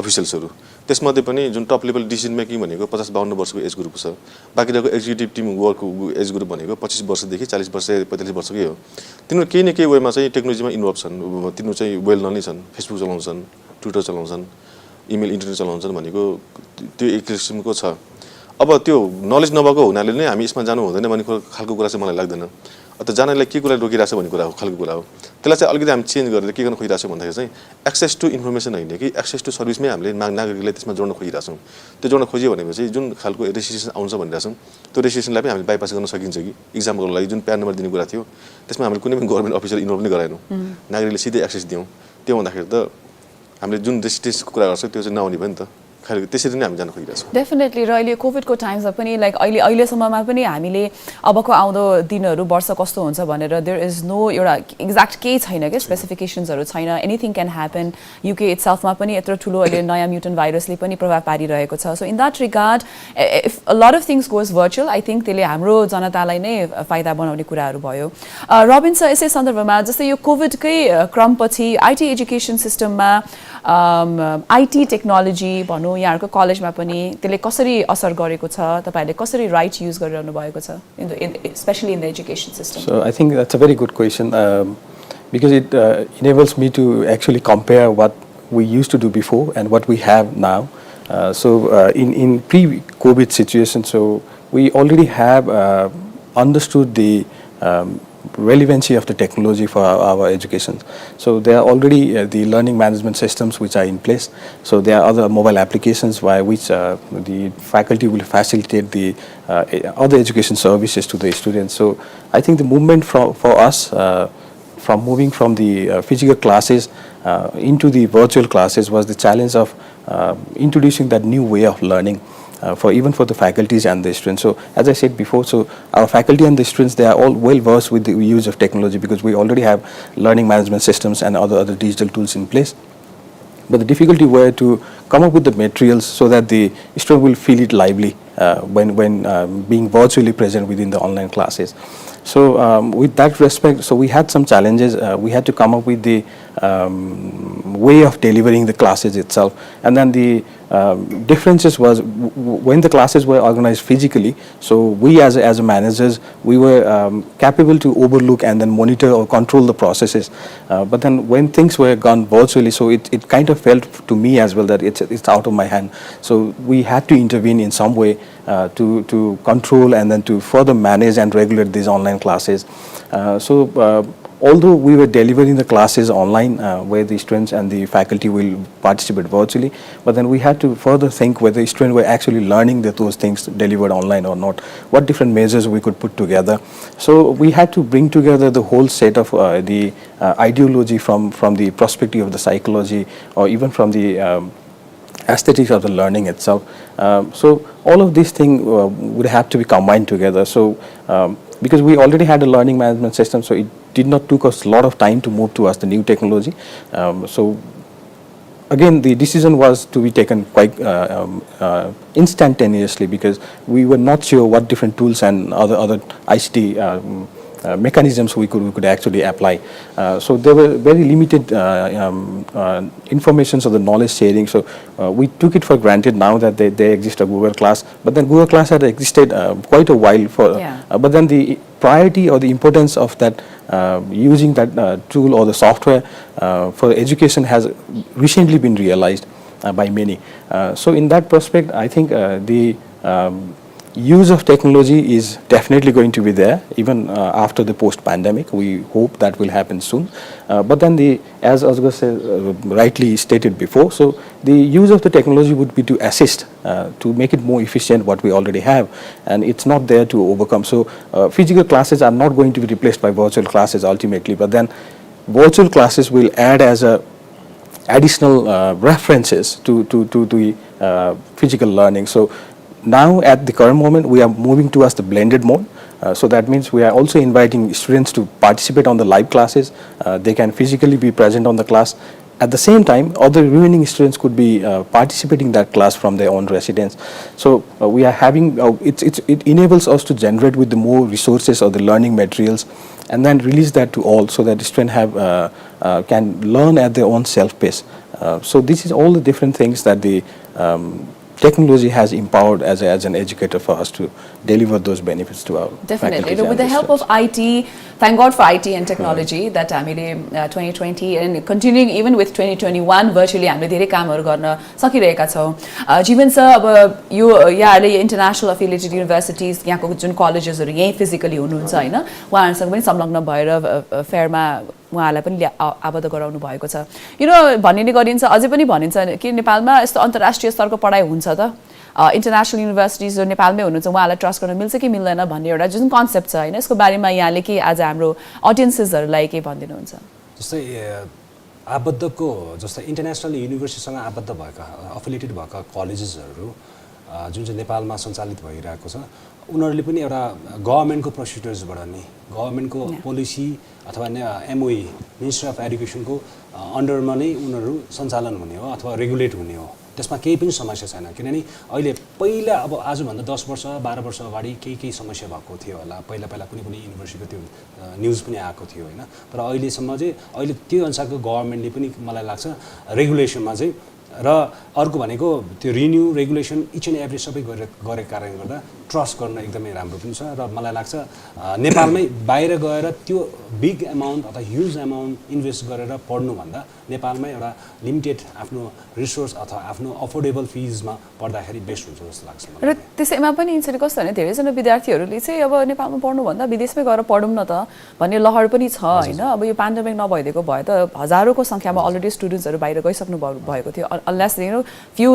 अफिसियल्सहरू त्यसमध्ये पनि जुन टप लेभल डिसिजन मेकिङ भनेको 50-52 वर्षको एज ग्रुप छ बाँकी रहेको एक्जिक्युटिभ टिम वर्कको एज ग्रुप भनेको 25 वर्षदेखि 40 वर्ष 45 वर्षकै हो तिनीहरू केही न केही वेमा चाहिँ टेक्नोलोजीमा इन्भल्भ छन् तिनीहरू चाहिँ वेल ननै छन् फेसबुक चलाउँछन् ट्विटर चलाउँछन् इमेल इन्टरनेट चलाउँछन् भनेको त्यो एक किसिमको छ अब त्यो नलेज नभएको हुनाले नै हामी यसमा जानु हुँदैन भन्ने खालको कुरा चाहिँ मलाई लाग्दैन त जानलाई के कुरा रोकिरहेछ भन्ने कुरा हो खालको कुरा हो त्यसलाई चाहिँ अलिकति हामी चेन्ज गरेर के गर्न खोजिरहेछौँ भन्दाखेरि चाहिँ एक्सेस टु इन्फर्मेसन होइन कि एक्सेस टु सर्भिसमै हामीले नागरिकलाई त्यसमा जोड्न खोजिरहेछौँ त्यो जोड्न खोज्यो भनेपछि जुन खालको रेजिस्ट्रेसन आउँछ भनिरहेछौँ त्यो रेजिस्ट्रेसनलाई पनि हामीले बाइपास गर्न सकिन्छ कि इक्जामको लागि जुन प्यान नम्बर दिने कुरा थियो त्यसमा हामीले कुनै पनि गभर्मेन्ट अफिसर इन्भल्भ नै गराएनौँ नागरिकले सिधै एक्सेस दियौँ त्यो भन्दाखेरि त हामीले जुन रेजिस्ट्रेसनको कुरा गर्छौँ त्यो चाहिँ नहुने भयो नि त त्यसरी नै हामी जान खोजिरहेछौँ डेफिनेटली र अहिले कोभिडको टाइम्समा पनि लाइक अहिलेसम्ममा पनि हामीले अबको आउँदो दिनहरू वर्ष कस्तो हुन्छ भनेर देयर इज नो एउटा एक्ज्याक्ट केही छैन क्या स्पेसिफिकेसन्सहरू छैन एनिथिङ क्यान ह्यापन युके इट्सल्फमा पनि यत्रो ठुलो अहिले नयाँ म्युटेन्ट भाइरसले पनि प्रभाव पारिरहेको छ so in that regard if a lot of things goes virtual I think त्यसले हाम्रो जनतालाई नै फाइदा बनाउने कुराहरू भयो रबिन सर यसै सन्दर्भमा जस्तै यो कोभिडकै क्रमपछि आइटी एजुकेसन सिस्टममा आइटी टेक्नोलोजी भनौँ यहाँहरूको कलेजमा पनि त्यसले कसरी असर गरेको छ तपाईँहरूले कसरी राइट युज गरिरहनु भएको छ especially in the education system So I think that's a very good question because it enables me to actually compare what we used to do before and what we have now. In pre-COVID situation, so we already have understood the relevancy of the technology for our education. So there are already the learning management systems which are in place. So there are other mobile applications by which the faculty will facilitate the other education services to the students. So I think the movement for us from moving from the physical classes into the virtual classes was the challenge of introducing that new way of learning. Even for the faculties and the students. So as I said before, so our faculty and the students, they are all well versed with the use of technology because we already have learning management systems and other digital tools in place. But the difficulty were to come up with the materials so that the student will feel it lively when being virtually present within the online classes. So with that respect, so we had some challenges. We had to come up with the way of delivering the classes itself, and then the differences was when the classes were organized physically, so we as managers, we were capable to overlook and then monitor or control the processes, but then when things were gone virtually, so it kind of felt to me as well that it's out of my hand. So we had to intervene in some way to control and then to further manage and regulate these online classes. Although we were delivering the classes online where the students and the faculty will participate virtually, but then we had to further think whether the students were actually learning those things delivered online or not, what different measures we could put together. So we had to bring together the whole set of the ideology from the perspective of the psychology or even from the aesthetics of the learning itself. So all of these things would have to be combined together. So because we already had a learning management system, so it did not took us a lot of time to move towards the new technology. So again, the decision was to be taken quite instantaneously because we were not sure what different tools and other ICT mechanisms we could actually apply. So there were very limited informations of the knowledge sharing. So we took it for granted now that they exist a Google Class, but then Google Class had existed quite a while but then the priority or the importance of that using that tool or the software for education has recently been realized by many. So in that prospect, I think the use of technology is definitely going to be there even after the post-pandemic. We hope that will happen soon. But then as Azgar said, rightly stated before, so the use of the technology would be to assist, to make it more efficient what we already have, and it's not there to overcome. So physical classes are not going to be replaced by virtual classes ultimately, but then virtual classes will add as a additional references to the physical learning. So now at the current moment we are moving towards the blended mode. So that means we are also inviting students to participate on the live classes. They can physically be present on the class. At the same time, other remaining students could be participating in that class from their own residence. So we are having, it enables us to generate with the more resources or the learning materials and then release that to all so that the students can learn at their own self-pace. So this is all the different things that the technology has empowered as an educator for us to deliver those benefits to our Definitely. faculties With the and help of students. IT, thank God for IT and technology that हामीले 2020 and continuing even with 2021 virtually हामीले धेरै कामहरू गर्न सकिरहेका छौं. जीवन sir, अब यो यहाँले इन्टरनेशनल एफिलिएटेड युनिभर्सिटीज यहाँको जुन कलेजेसहरू यही फिजिकली हुनुहुन्छ हैन, उहाँहरुसँग पनि संलग्न भएर फेयरमा उहाँलाई पनि आबद्ध गराउनु भएको छ. यो भन्ने गरिन्छ, अझै पनि भनिन्छ कि नेपालमा यस्तो अन्तर्राष्ट्रिय स्तरको पढाइ हुन्छ त, इन्टरनेशनल युनिभर्सिटिज जो नेपालमै हुनुहुन्छ उहाँलाई ट्रस्ट गर्न मिल्छ कि मिल्दैन भन्ने एउटा जुन कन्सेप्ट छ हैन, यसको बारेमा यहाँले के आज हाम्रो अडियन्सेसहरुलाई के भनिदिनुहुन्छ? जस्तै आबद्धको जस्तै इन्टरनेशनल युनिभर्सिटीसँग आबद्ध भएका एफिलिएटेड भएका कलेजेसहरू जुन चाहिँ नेपालमा सञ्चालित भइरहेको छ, उनीहरूले पनि एउटा गभर्नमेन्टको प्रोसिड्युर्सबाट नै गभर्नमेन्टको पोलिसी अथवा एमओई मिनिस्ट्री अफ एडुकेसनको अन्डरमा नै उनीहरू सञ्चालन हुने हो अथवा रेगुलेट हुने हो. त्यसमा केही पनि समस्या छैन, किनभने अहिले पहिला अब आजभन्दा 10 वर्ष 12 वर्ष अगाडि केही समस्या भएको थियो होला. पहिला कुनै युनिभर्सिटीको त्यो न्युज पनि आएको थियो होइन. तर अहिलेसम्म चाहिँ अहिले त्यो अनुसारको गभर्नमेन्टले पनि मलाई लाग्छ रेगुलेसनमा चाहिँ, र अर्को भनेको त्यो renew regulation each and every सबै गरेको कारणले गर्दा ट्रस्ट गर्न एकदमै राम्रो पनि छ. र मलाई लाग्छ नेपालमै बाहिर गएर त्यो बिग एमाउन्ट अथवा ह्युज एमाउन्ट इन्भेस्ट गरेर पढ्नुभन्दा नेपालमै एउटा लिमिटेड आफ्नो रिसोर्स अथवा आफ्नो अफोर्डेबल फिजमा पढ्दाखेरि बेस्ट हुन्छ जस्तो लाग्छ मलाई. र त्यसैमा पनि इन्सिडेन्ट कस्तो भने धेरैजना विद्यार्थीहरूले चाहिँ अब नेपालमा पढ्नुभन्दा विदेशमै गएर पढौँ न त भन्ने लहर पनि छ होइन. अब यो पेन्डेमिक नभइदिएको भए त हजारौँको सङ्ख्यामा अलरेडी स्टुडेन्ट्सहरू बाहिर गइसक्नु भएको थियो, अनलेस फ्यु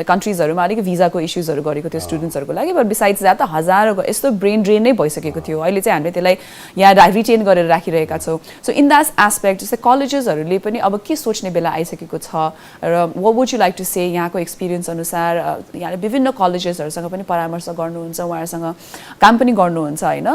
कन्ट्रिजहरूमा अलिक भिजाको इस्युजहरू गरेको थियो स्टुडेन्ट्सहरूको लागि. बट बिसाइड्स द्याट त हजारौँको यस्तो ब्रेन ड्रेन नै भइसकेको थियो. अहिले चाहिँ हामीले त्यसलाई यहाँ रिटेन गरेर राखिरहेका छौँ. सो इन द्याट एस्पेक्ट जस्तै कलेजेसहरूले पनि अब के सोच्ने बेला आइसकेको छ र what would you like to say यहाँको एक्सपिरियन्स अनुसार यहाँले विभिन्न कलेजेसहरूसँग पनि परामर्श गर्नुहुन्छ, उहाँहरूसँग काम पनि गर्नुहुन्छ होइन,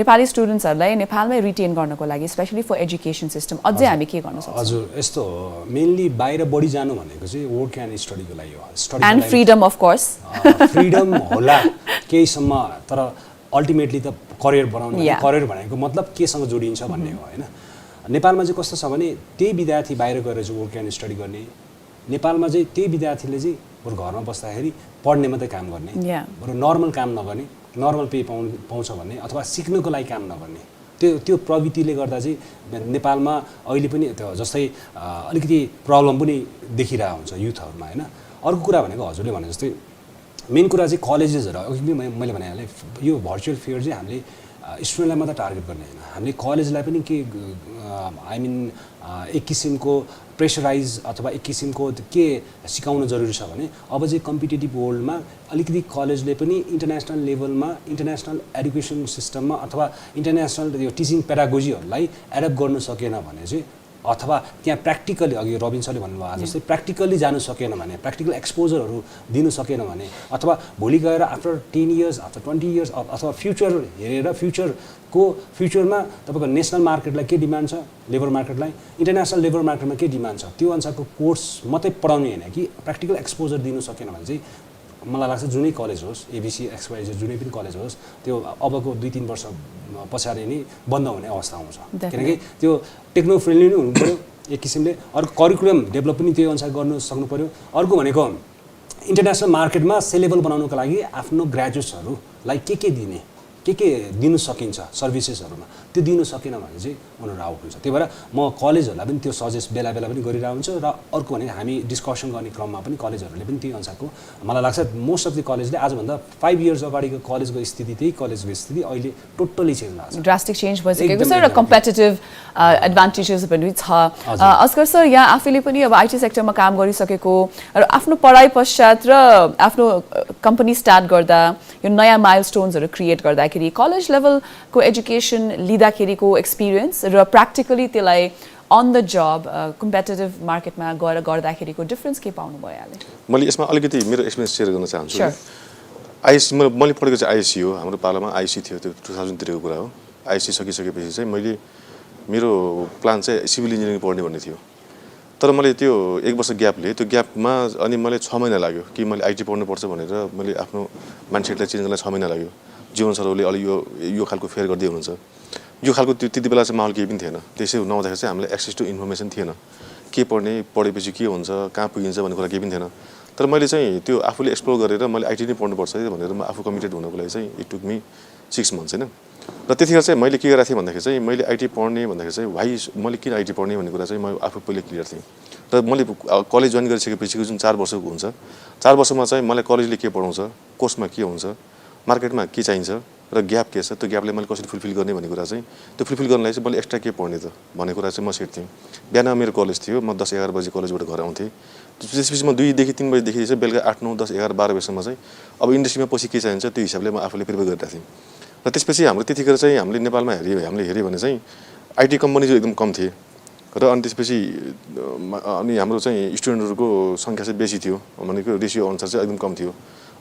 नेपाली स्टुडेन्ट्सहरूलाई नेपालमै रिटेन गर्नको लागि स्पेसली फर एजुकेसन सिस्टम अझै हामी के गर्न सक्छौँ? हजुर, यस्तो हो, मेनली बाहिर बढी जानु भनेको चाहिँ वर्क एन्ड स्टडीको लागि हो. And freedom of course, freedom होला केहीसम्म, तर अल्टिमेटली त करियर बनाउनु, करियर भनेको मतलब केसँग जोडिन्छ भन्ने हो होइन. नेपालमा चाहिँ कस्तो छ भने त्यही विद्यार्थी बाहिर गएर चाहिँ वर्क एन्ड स्टडी गर्ने, नेपालमा चाहिँ त्यही विद्यार्थीले चाहिँ बरु घरमा बस्दाखेरि पढ्ने मात्रै काम गर्ने, बरु नर्मल काम नगर्ने, नर्मल पे पाउँछ भन्ने अथवा सिक्नको लागि काम नगर्ने, त्यो प्रवृत्तिले गर्दा चाहिँ नेपालमा अहिले पनि त्यो जस्तै अलिकति प्रब्लम पनि देखिरहेको हुन्छ युथहरूमा होइन. अर्को कुरा भनेको हजुरले भने जस्तै मेन कुरा चाहिँ कलेजेसहरू, अघि मैले भनिहालेँ यो भर्चुअल फेयर चाहिँ हामीले स्टुडेन्टलाई मात्रै टार्गेट गर्ने होइन, हामीले कलेजलाई पनि के आई मिन एक किसिमको प्रेसराइज अथवा एक किसिमको के सिकाउन जरुरी छ भने अब चाहिँ कम्पिटेटिभ वर्ल्डमा अलिकति कलेजले पनि इन्टरनेसनल लेभलमा इन्टरनेसनल एडुकेसन सिस्टममा अथवा इन्टरनेसनल यो टिचिङ पेडागोजीहरूलाई एडप्ट गर्न सकेन भने चाहिँ अथवा त्यहाँ प्र्याक्टिकली अघि रबिन सरले भन्नुभयो जस्तै प्र्याक्टिकली जानु सकेन भने, प्र्याक्टिकल एक्सपोजरहरू दिनु सकेन भने, अथवा भोलि गएर आफ्टर 10 इयर्स आफ्टर 20 इयर्स अथवा फ्युचर हेरेर फ्युचरमा तपाईँको नेसनल मार्केटलाई के डिमान्ड छ, लेबर मार्केटलाई, इन्टरनेसनल लेबर मार्केटमा के डिमान्ड छ, त्यो अनुसारको कोर्स मात्रै पढाउने होइन कि प्र्याक्टिकल एक्सपोजर दिनु सकेन भने चाहिँ मलाई लाग्छ जुनै कलेज होस्, एबिसी एक्सवाइज जुनै पनि कलेज होस्, त्यो अबको 2-3 वर्ष पछाडि नै बन्द हुने अवस्था आउँछ. किनकि त्यो टेक्नो फ्रेन्डली नै हुनु पऱ्यो एक किसिमले. अर्को करिकुलम डेभलप पनि त्यही अनुसार गर्नु सक्नु पऱ्यो. अर्को भनेको इन्टरनेसनल मार्केटमा सेलेबल बनाउनको लागि आफ्नो ग्रेजुएट्सहरूलाई के दिने, के दिनु सकिन्छ सर्भिसेसहरुमा त्यो दिनु सकेन भने चाहिँ उनीहरु आउट हुन्छ त्यही भएर म कलेजहरुलाई पनि त्यो सजेस्ट बेला बेला पनि गरिरहेको हुन्छ र अर्को भने हामी डिस्कसन गर्ने क्रममा पनि कलेजहरुले पनि त्यही अनुसारको मलाई लाग्छ मोस्ट अफ द कलेजले आजभन्दा 5 इयर्स अगाडिको कलेजको स्थिति त्यही कलेजको स्थिति अहिले टोटली चेन्ज भएको छ ड्रास्टिक चेन्ज भइसकेको छ र कम्पिटिटिभ एडभान्टेजेस पनि छ अस्कर सर यहाँ आफैले पनि अब आईटी सेक्टरमा काम गरिसकेको र आफ्नो पढाइ पश्चात र आफ्नो कम्पनी स्टार्ट गर्दा यो नयाँ माइलस्टोन्सहरु क्रिएट गर्दाखेरि कलेज लेभलको एजुकेसन लिँदाखेरिको एक्सपिरियन्स र प्र्याक्टिकली त्यसलाई अन द जब कम्पिटिटिभ मार्केटमा गएर गर्दाखेरिको डिफरेन्स के पाउनु भयो यहाँले मैले यसमा अलिकति मेरो एक्सपिरियन्स शेयर गर्न चाहन्छु आईसी मैले पढेको चाहिँ आईसी हो हाम्रो पालामा आईसी थियो त्यो 2000 तिरको कुरा हो आईसी सकिसकेपछि चाहिँ मैले मेरो प्लान चाहिँ सिभिल इन्जिनियरिङ पढ्ने भन्ने थियो तर मैले त्यो 1 वर्ष ग्याप लिएँ त्यो ग्यापमा अनि मलाई 6 महिना लाग्यो कि मैले आईटी पढ्नुपर्छ भनेर मैले आफ्नो माइन्डसेटलाई चेन्ज गर्न 6 महिना लाग्यो जीवन सरले अलि यो खालको फेयर गर्दै हुनुहुन्छ यो खालको त्यति बेला चाहिँ माहौल केही पनि थिएन त्यसै नहुँदाखेरि चाहिँ हामीलाई एक्सेस टु इन्फर्मेसन थिएन के पढ्ने पढेपछि के हुन्छ कहाँ पुगिन्छ भन्ने कुरा केही पनि थिएन तर मैले चाहिँ त्यो आफूले एक्सप्लोर गरेर मैले आईटी नै पढ्नुपर्छ भनेर म आफू कमिटेड हुनको लागि चाहिँ इट टुक मी 6 मन्थ्स हैन र त्यतिखेर चाहिँ मैले के गरेको थिएँ भन्दाखेरि चाहिँ मैले आईटी पढ्ने भन्दाखेरि चाहिँ वाइ मैले किन आईटी पढ्ने भन्ने कुरा चाहिँ म आफू पहिले क्लियर थिएँ र मैले कलेज जोइन गरिसकेपछि जुन 4 वर्षको हुन्छ 4 वर्षमा चाहिँ मलाई कलेजले के पढाउँछ कोर्समा के हुन्छ मार्केटमा के चाहिन्छ र ग्याप के छ त्यो ग्यापले मैले कसरी फुलफिल गर्ने भन्ने कुरा चाहिँ त्यो फुलफिल गर्नलाई चाहिँ मैले एक्स्ट्रा के पढ्ने त भन्ने कुरा चाहिँ म सेट थिएँ बिहान मेरो कलेज थियो म 10-11 बजे कलेजबाट घर आउँथेँ त्यसपछि म 2 देखि 3 बजेदेखि चाहिँ बेलुका 8, 9, 10, 11, 12 बजेसम्म चाहिँ अब इन्डस्ट्रीमा पछि के चाहिन्छ त्यो हिसाबले म आफूले प्रिपेयर गरिरहेको थिएँ र त्यसपछि हाम्रो त्यतिखेर चाहिँ हामीले नेपालमा हामीले हेऱ्यो भने चाहिँ आईटी कम्पनी चाहिँ एकदम कम थिए र अनि त्यसपछि अनि हाम्रो चाहिँ स्टुडेन्टहरूको सङ्ख्या चाहिँ बेसी थियो भनेको रेसियो अनुसार चाहिँ एकदम कम थियो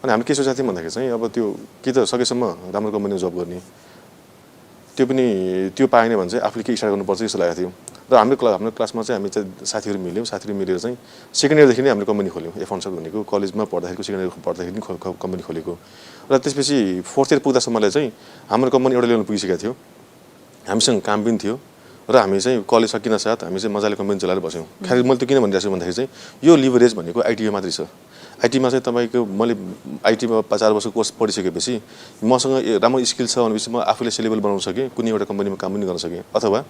अनि हामीले के सोचेको थियौँ भन्दाखेरि चाहिँ अब त्यो के त सकेसम्म राम्रो कम्पनीमा जब गर्ने त्यो पनि त्यो पाएन भने चाहिँ आफूले के स्टार्ट गर्नुपर्छ जस्तो लागेको थियो र हाम्रो क्लासमा चाहिँ हामी चाहिँ साथीहरू मिलेर चाहिँ सेकेन्ड इयरदेखि नै हामीले कम्पनी खोल्यौँ एफन्स भनेको कलेजमा पढ्दाखेरिको सेकेन्ड इयर पढ्दाखेरि कम्पनी खोलेको र त्यसपछि 4th इयर पुग्दासम्मलाई चाहिँ हाम्रो कम्पनी एउटा लेभलमा पुगिसकेको थियो हामीसँग काम पनि थियो र हामी चाहिँ कलेज सकिन साथ हामी चाहिँ मजाले कम्पनी चलाएर बस्यौँ खालि मैले त्यो किन भनिरहेको छु भन्दाखेरि चाहिँ यो लिभरेज भनेको आईटीमा मात्रै छ आईटीमा चाहिँ तपाईको मैले आईटीमा 4 वर्षको कोर्स पढिसकेपछि मसँग राम्रो स्किल छ भनेपछि म आफूले सेलेबल बनाउन सकेँ कुनै एउटा कम्पनीमा काम पनि गर्न सकेँ अथवा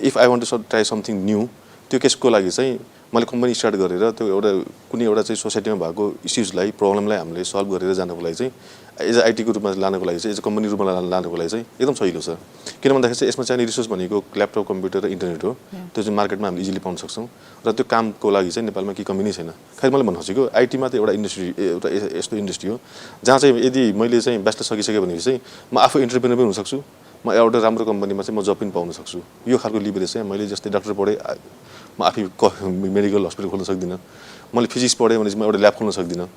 if I want to try something new त्यो केसको लागि चाहिँ मैले कम्पनी स्टार्ट गरेर त्यो एउटा कुनै एउटा चाहिँ सोसाइटीमा भएको इस्युजलाई प्रब्लमलाई हामीले सल्भ गरेर जानको लागि चाहिँ एज अ आईटी को रूपमा लानको लागि चाहिँ एज अ कम्पनी रूपमा लानको लागि चाहिँ एकदम सजिलो छ किन भन्दाखेरि चाहिँ यसमा चाहिने रिसोर्स भनेको ल्यापटप कम्प्युटर र इन्टरनेट हो त्यो चाहिँ मार्केटमा हामीले इजिली पाउन सक्छौँ र त्यो कामको लागि चाहिँ नेपालमा केही कमी नै छैन खालि मैले भन्न खोजेको आईटीमा त एउटा इन्डस्ट्री एउटा यस्तो इन्डस्ट्री हो जहाँ चाहिँ यदि मैले चाहिँ ब्याचलर सकिसकेँ भनेपछि चाहिँ म आफू एन्टरप्रेनर पनि हुन सक्छु म एउटा राम्रो कम्पनीमा चाहिँ म जब पनि पाउन सक्छु यो खालको लिभरेज चाहिँ मैले जस्तै डाक्टर पढेँ म आफै मेडिकल हस्पिटल खोल्न सक्दिनँ मैले फिजिक्स पढेँ भने म एउटा ल्याब खोल्न सक्दिनँ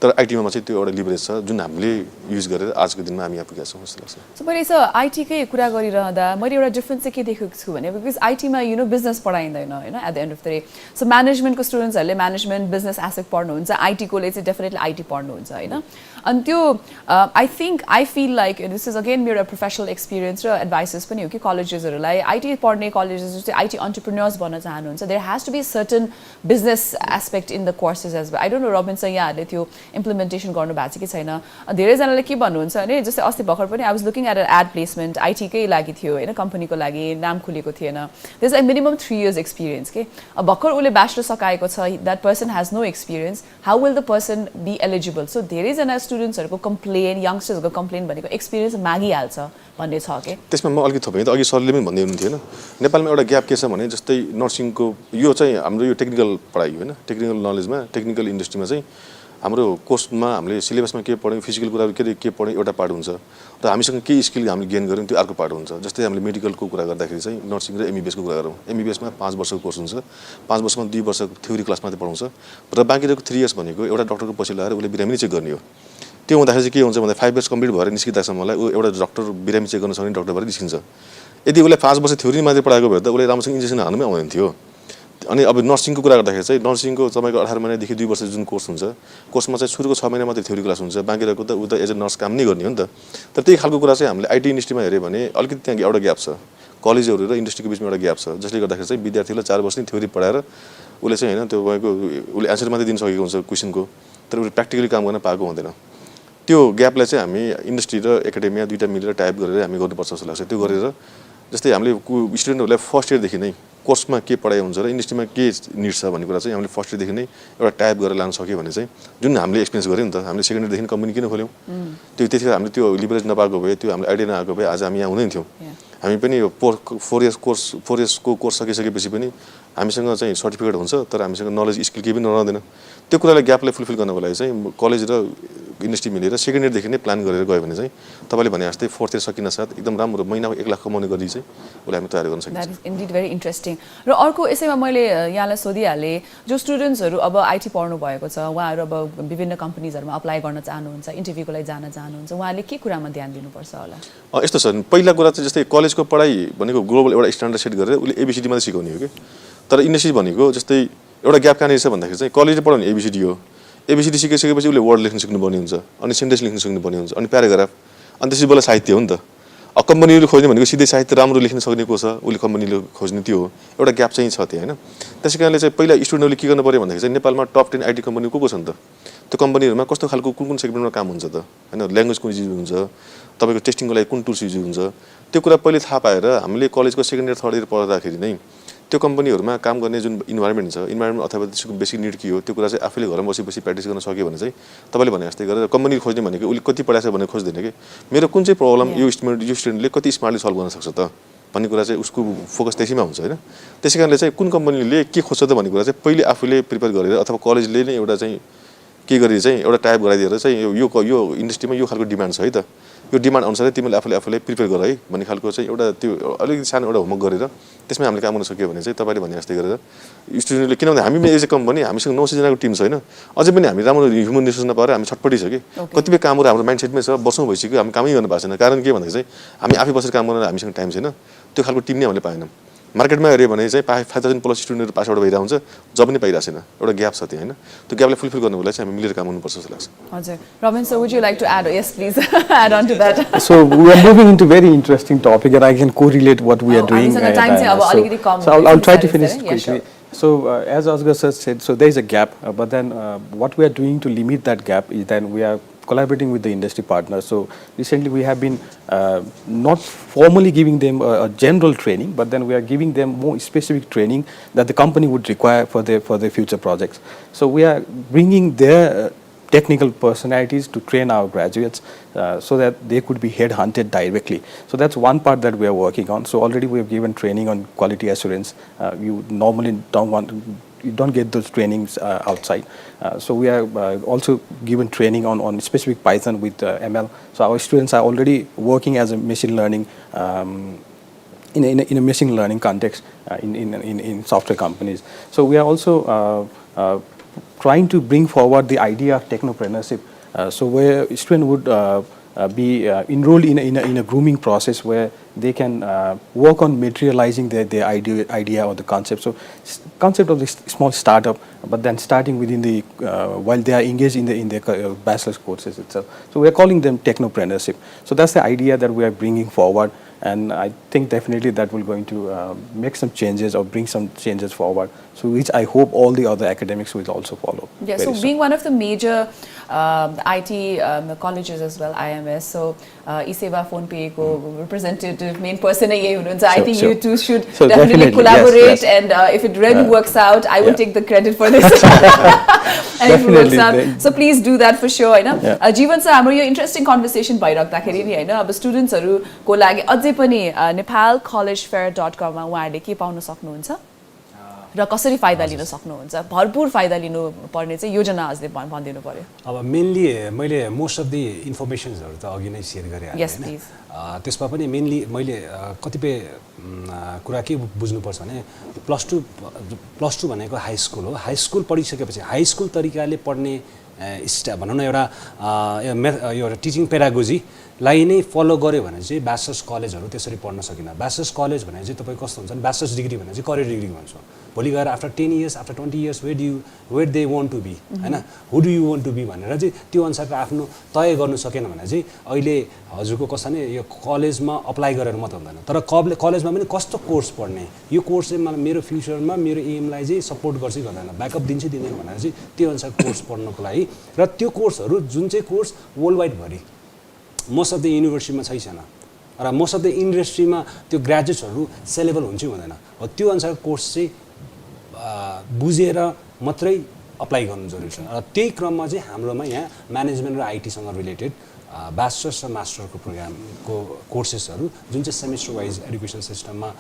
तर आईटीमा चाहिँ त्यो एउटा लिभरेज छ जुन हामीले युज गरेर आजको दिनमा हामी यहाँ पुगेका छौँ जस्तो लाग्छ सो मैले यसो आईटीकै कुरा गरिरहँदा मैले एउटा डिफरेन्स चाहिँ के देखेको छु भने बिकज आईटीमा बिजनेस पढाइँदैन होइन at the end of the day so म्यानेजमेन्टको स्टुडेन्ट्सहरूले म्यानेजमेन्ट बिजनेस एसेट पढ्नुहुन्छ आईटीकोले चाहिँ डेफिनेटली आईटी पढ्नुहुन्छ होइन अनि त्यो I feel like this is again मेरो प्रोफेसनल एक्सपिरियन्स र एडभाइसेस पनि हो कि कलेजेसहरूलाई आईटी पढ्ने कलेजेस चाहिँ आईटी अन्टरप्रेन्योर्स बन्न चाहनुहुन्छ there has to be certain business aspect in the courses as well I don't know रबिनसँग यहाँहरूले त्यो इम्प्लिमेन्टेसन गर्नु भएको छ कि छैन धेरैजनाले के भन्नुहुन्छ भने जस्तै अस्ति भर्खर पनि I was looking at ad placement आईटीकै लागि थियो होइन कम्पनीको लागि नाम खुलेको थिएन this I minimum 3 years experience के अब भर्खर उसले ब्याचलर सकाएको छ that person has no experience how will the person be eligible so धेरैजना स्टुडेन्ट्सहरूको कम्प्लेन यङ्स्टर्सहरूको कम्प्लेन भनेको एक्सपिरियन्स मागिहाल्छ भन्ने छ कि त्यसमा म अलिकति थपेँ त अघि सरले पनि भन्दै हुनुहुन्थ्यो होइन नेपालमा एउटा ग्याप के छ भने जस्तै नर्सिङको यो चाहिँ हाम्रो यो टेक्निकल पढाइ होइन टेक्निकल नलेजमा टेक्निकल इन्डस्ट्रीमा चाहिँ हाम्रो कोर्समा हामीले सिलेबसमा के पढ्यौँ फिजिकल कुराहरू के पढ्यौँ एउटा पार्ट हुन्छ र हामीसँग के स्किल हामीले गेन गऱ्यौँ त्यो अर्को पार्ट हुन्छ जस्तै हामीले मेडिकलको कुरा गर्दाखेरि चाहिँ नर्सिङ र एमबीबीएसको कुरा गरौँ एमबीबीएसमा 5 वर्षको कोर्स हुन्छ 5 वर्षमा 2 वर्षको थ्योरी क्लास मात्रै पढाउँछ र बाँकी रहेको 3 इयर्स भनेको एउटा डक्टरको पछि लगाएर उसले बिरामी चेक गर्ने हो त्यो हुँदाखेरि चाहिँ के हुन्छ भन्दा 5 इयर्स कम्प्लिट भएर निस्किँदासम्मलाई ऊ एउटा डक्टर बिरामी चेक गर्न सक्ने डक्टर भएर निस्किन्छ यदि उसले 5 वर्ष थ्योरी मात्रै पढाएको भए त उसले राम्रोसँग इन्जेक्सन हाल्नुमै आउँदैन थियो अनि अब नर्सिङको कुरा गर्दाखेरि चाहिँ नर्सिङको तपाईँको 18 महिनादेखि 2 वर्ष जुन कोर्स हुन्छ कोर्समा चाहिँ सुरुको 6 महिना मात्रै थ्योरी क्लास हुन्छ बाँकी रहेको त ऊ त एज अ नर्स काम नै गर्ने हो नि त तर त्यही खालको कुरा चाहिँ हामीले आईटी इन्डस्ट्रीमा हेऱ्यो भने अलिकति त्यहाँ एउटा ग्याप छ कलेजहरू र इन्डस्ट्रीको बिचमा एउटा ग्याप छ जसले गर्दाखेरि चाहिँ विद्यार्थीलाई 4 वर्ष नै थ्योरी पढाएर उसले चाहिँ होइन त्यो भएको उसले एन्सर मात्रै दिन सकेको हुन्छ क्वेसनको तर उसले प्र्याक्टिकली काम गर्न पाएको हुँदैन त्यो ग्यापलाई चाहिँ हामी इन्डस्ट्री र एकाडेमिया दुईटा मिलेर टाइप गरेर हामी गर्नुपर्छ जस्तो लाग्छ त्यो गरेर जस्तै हामीले स्टुडेन्टहरूलाई फर्स्ट इयरदेखि नै कोर्समा के पढाइ हुन्छ र इन्डस्ट्रीमा के निड छ भन्ने कुरा चाहिँ हामीले फर्स्ट इयरदेखि नै एउटा टाइप गरेर लान सक्यो भने चाहिँ जुन हामीले एक्सपिरियन्स गऱ्यौँ नि त हामीले सेकेन्ड इयरदेखि कम्पनी किन खोल्यौँ त्यतिखेर हामीले त्यो लिभरेज नपाएको भए त्यो हामीले आइडिया नआएको भए आज हामी यहाँ हुँदैन थियौँ हामी पनि यो 4 इयर्सको कोर्स सकिसकेपछि पनि हामीसँग चाहिँ सर्टिफिकेट हुन्छ तर हामीसँग नलेज स्किल केही पनि रहँदैन त्यो कुरालाई ग्यापलाई फुलफिल गर्नको लागि चाहिँ कलेज र इन्डस्ट्री मिलेर सेकेन्ड इयरदेखि नै प्लान गरेर गयो भने चाहिँ तपाईँले भने जस्तै 4th इयर सकिन साथ एकदम राम्रो महिनाको 1 लाख कमाउने गरी चाहिँ उसलाई हामी तयार गर्न सकिन्छ that is indeed very interesting र अर्को यसैमा मैले यहाँलाई सोधिहालेँ जो स्टुडेन्ट्सहरू अब आइटी पढ्नु भएको छ उहाँहरू अब विभिन्न कम्पनीजहरूमा अप्लाई गर्न चाहनुहुन्छ इन्टरभ्यूको लागि जान चाहनुहुन्छ उहाँले के कुरामा ध्यान दिनुपर्छ होला यस्तो छ पहिला कुरा चाहिँ जस्तै कलेजको पढाइ भनेको ग्लोबल एउटा स्ट्यान्डर्ड सेट गरेर उसले एबिसिडी मात्रै सिकाउने हो कि तर इन्डस्ट्री भनेको जस्तै एउटा ग्याप कहाँनिर छ भन्दाखेरि चाहिँ कलेजले पढाउने एबिसिडी हो एबिसिडी सिकिसकेपछि उसले वर्ड लेख्न सिक्नुपर्ने हुन्छ अनि सेन्टेन्स लेख्न सिक्नुपर्ने हुन्छ अनि प्याराग्राफ अनि त्यसपछि बल्ल साहित्य हो नि त अब कम्पनीले खोज्ने भनेको सिधै साहित्य राम्रो लेख्न सक्ने को छ उसले कम्पनीले खोज्ने त्यो हो एउटा ग्याप चाहिँ छ त्यो होइन त्यसै कारणले चाहिँ पहिला स्टुडेन्टहरूले के गर्नु पर्यो भन्दाखेरि चाहिँ नेपालमा टप 10 आइटी कम्पनी को छ नि त त्यो कम्पनीहरूमा कस्तो खालको कुन सेगमेन्टमा काम हुन्छ त होइन ल्याङ्ग्वेज कुन युज हुन्छ तपाईँको टेस्टिङको लागि कुन टुल्स युज हुन्छ त्यो कुरा पहिले थाहा पाएर हामीले कलेजको सेकेन्ड इयर थर्ड इयर पढ्दाखेरि नै त्यो कम्पनीहरूमा काम गर्ने जुन इन्भाइरोमेन्ट छ इन्भाइरोमेन्ट अथवा त्यसको बेसिक निड के हो त्यो कुरा चाहिँ आफैले घरमा बसी प्र्याक्टिस गर्न सक्यो भने चाहिँ तपाईँले भने जस्तै गरेर कम्पनी खोज्ने भनेको उसले कति पढाएको छ भनेर खोज्दैन कि मेरो कुन चाहिँ प्रब्लम यो स्टुडेन्टले कति स्मार्टली सल्भ गर्न सक्छ त भन्ने कुरा चाहिँ उसको फोकस त्यसैमा हुन्छ होइन त्यसै कारणले चाहिँ कुन कम्पनीले के खोज्छ त भन्ने कुरा चाहिँ पहिले आफूले प्रिपेयर गरेर अथवा कलेजले नै एउटा चाहिँ के गरी चाहिँ एउटा टाइप गराइदिएर चाहिँ यो इन्डस्ट्रीमा यो खालको डिमान्ड छ है त यो डिमान्ड अनुसारै तिमीले आफूले प्रिपेयर गर है भन्ने खालको चाहिँ एउटा त्यो अलिकति सानो एउटा होमवर्क गरेर त्यसमै हामीले काम गर्न सक्यो भने चाहिँ तपाईँले भने जस्तै गरेर स्टुडेन्टले किनभने हामी एज ए कम्पनी हामीसँग 900 जनाको टिम छ होइन अझै पनि हामी राम्रो ह्युमन रिसोर्स नपाएर हामी छटपटी छ कि कतिपय कामहरू हाम्रो माइन्डसेटमै छ वर्षौँ भइसक्यो हामी कामै गर्न पाएको छैन कारण के भन्दाखेरि चाहिँ हामी आफै बसेर काम गर्न हामीसँग टाइम छैन त्यो खालको टिम नै हामीले पाएनौँ मार्केटमा हेऱ्यो भने चाहिँ 5000 प्लस स्टुडेन्टहरू पास आउट भइरहेको हुन्छ जब पनि पाइरहेको छैन एउटा ग्याप छ त्यहाँ होइन त्यो ग्यापलाई फुलफिल गर्नको लागि चाहिँ हामी मिलेर काम गर्नुपर्छ जस्तो लाग्छ हजुर Robin, so would you like to add yes please add on to that So we are moving into very interesting topic and I can correlate what we are doing. So I'll try to finish quickly. So as Oscar sir said, so there is a gap, but then what we are doing to limit that gap is then we are collaborating with the industry partners. So recently we have been not formally giving them a general training, but then we are giving them more specific training that the company would require for their future projects. So we are bringing their technical personalities to train our graduates so that they could be headhunted directly. So that's one part that we are working on. So already we have given training on quality assurance. You normally you don't get those trainings outside. So we are also given training on specific Python with ML. So our students are already working as a machine learning in a machine learning context in software companies. So we are also trying to bring forward the idea of technopreneurship. So where a student would be enrolled in a grooming process where they can work on materializing their idea or the concept. So concept of this small startup, but then starting within the while they are engaged in their bachelor's courses itself. So we are calling them technopreneurship. So that's the idea that we are bringing forward, and I think definitely that will going to make some changes or bring some changes forward. So which I hope all the other academics will also follow. Yeah. So being one of the major IT colleges as well, IMS. So eSeva PhonePe ko representative main person hai hununcha. I think you two should definitely collaborate, and if it really works out, I will take the credit for this. And if it works out, so please do that for sure. I know. Jeevan sir, हाम्रो यो interesting conversation भइराख्दाखेरि नि हैन अब स्टुडेन्ट्सहरुको लागि अझै पनि nepalcollegefair.com मा उहाँहरुले के पाउन सक्नुहुन्छ र कसरी फाइदा लिन सक्नुहुन्छ भरपूर फाइदा लिनु पर्ने चाहिँ योजनाहरुले भनिदिनु पर्यो अब मेनली मैले मोस्ट अफ द इन्फर्मेसन्सहरु त अघि नै शेयर गरे हैन त्यसमा पनि मेनली मैले कतिपय कुरा के बुझ्नुपर्छ भने प्लस 2 भनेको हाई स्कुल हो हाई स्कुल पढिसकेपछि हाई स्कुल तरिकाले पढ्ने भनौँ न एउटा टिचिङ पेडागोजी लाई नै फलो गर्यो भने चाहिँ ब्याचलर्स कलेजहरु त्यसरी पढ्न सकिन्न ब्याचलर्स कलेज भने चाहिँ तपाईं कस्तो हुन्छ ब्याचलर्स डिग्री भने चाहिँ करियर डिग्री भन्छ भोलि गएर after 10 years after 20 years where they want to be हैन who do you want to be भनेर चाहिँ त्यो अनुसारको आफ्नो तय गर्न सकेन भने चाहिँ अहिले हजुरको कस्तो नि यो कलेजमा अप्लाई गरेर मात्र हुँदैन तर कलेजमा पनि कस्तो कोर्स पढ्ने यो कोर्स चाहिँ मलाई मेरो फ्युचरमा मेरो एमलाई चाहिँ सपोर्ट गर्छ गर्दैन ब्याकअप दिन्छ दिँदैन भनेर चाहिँ त्यो अनुसार कोर्स पढ्नको लागि र त्यो कोर्सहरू जुन चाहिँ कोर्स वर्ल्ड वाइडभरि मोस्ट अफ द युनिभर्सिटीमा छैन र मोस्ट अफ द इन्डस्ट्रीमा त्यो ग्रेजुएट्सहरू सेलेबल हुन्छ हुँदैन हो त्यो अनुसारको कोर्स चाहिँ बुझेर मात्रै अप्लाई गर्नु जरुरी छ र त्यही क्रममा चाहिँ हाम्रोमा यहाँ म्यानेजमेन्ट र आइटीसँग रिलेटेड ब्याचलर्स र मास्टरको प्रोग्रामको कोर्सेसहरू जुन चाहिँ सेमेस्टर वाइज एडुकेसन सिस्टममा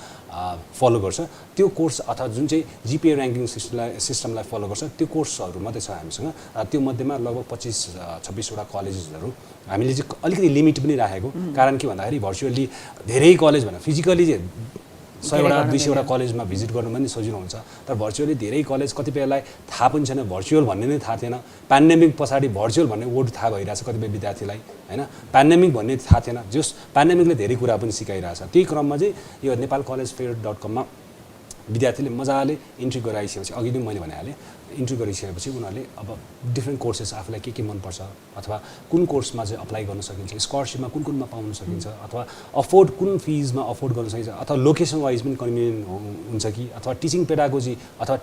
फलो गर्छ त्यो कोर्स अथवा जुन चाहिँ जिपिए ऱ्याङ्किङ सिस्टमलाई फलो गर्छ त्यो कोर्सहरू मात्रै छ हामीसँग त्यो मध्येमा लगभग 25-26वटा कलेजेसहरू हामीले चाहिँ अलिकति लिमिट पनि राखेको कारण के भन्दाखेरि भर्चुअली धेरै कलेज भन्दा फिजिकली चाहिँ 100वटा 200वटा कलेजमा भिजिट गर्नु पनि सजिलो हुन्छ तर भर्चुअली धेरै कलेज कतिपयलाई थाहा पनि छैन भर्चुअल भन्ने नै थाहा थिएन पेन्डेमिक पछाडि भर्चुअल भन्ने वर्ड थाहा भइरहेछ कतिपय विद्यार्थीलाई हैन पेन्डेमिक भन्ने थाहा थिएन जस पेन्डेमिकले धेरै कुरा पनि सिकाइरहेछ त्यही क्रममा चाहिँ यो nepalcollegefair.com मा विद्यार्थीले मजाले इन्ट्री गराइसकेपछि अघि नै मैले भनिहालेँ इन्ट्री गरिसकेपछि उनीहरूले अब डिफ्रेन्ट कोर्सेस आफूलाई के मनपर्छ अथवा कुन कोर्समा चाहिँ अप्लाई गर्न सकिन्छ स्कलरसिपमा कुनमा पाउन सकिन्छ अथवा अफोर्ड कुन फिजमा अफोर्ड गर्न सकिन्छ अथवा लोकेसन वाइज पनि कन्भिनियन्ट हुन्छ कि अथवा टिचिङ पेडागोजी अथवा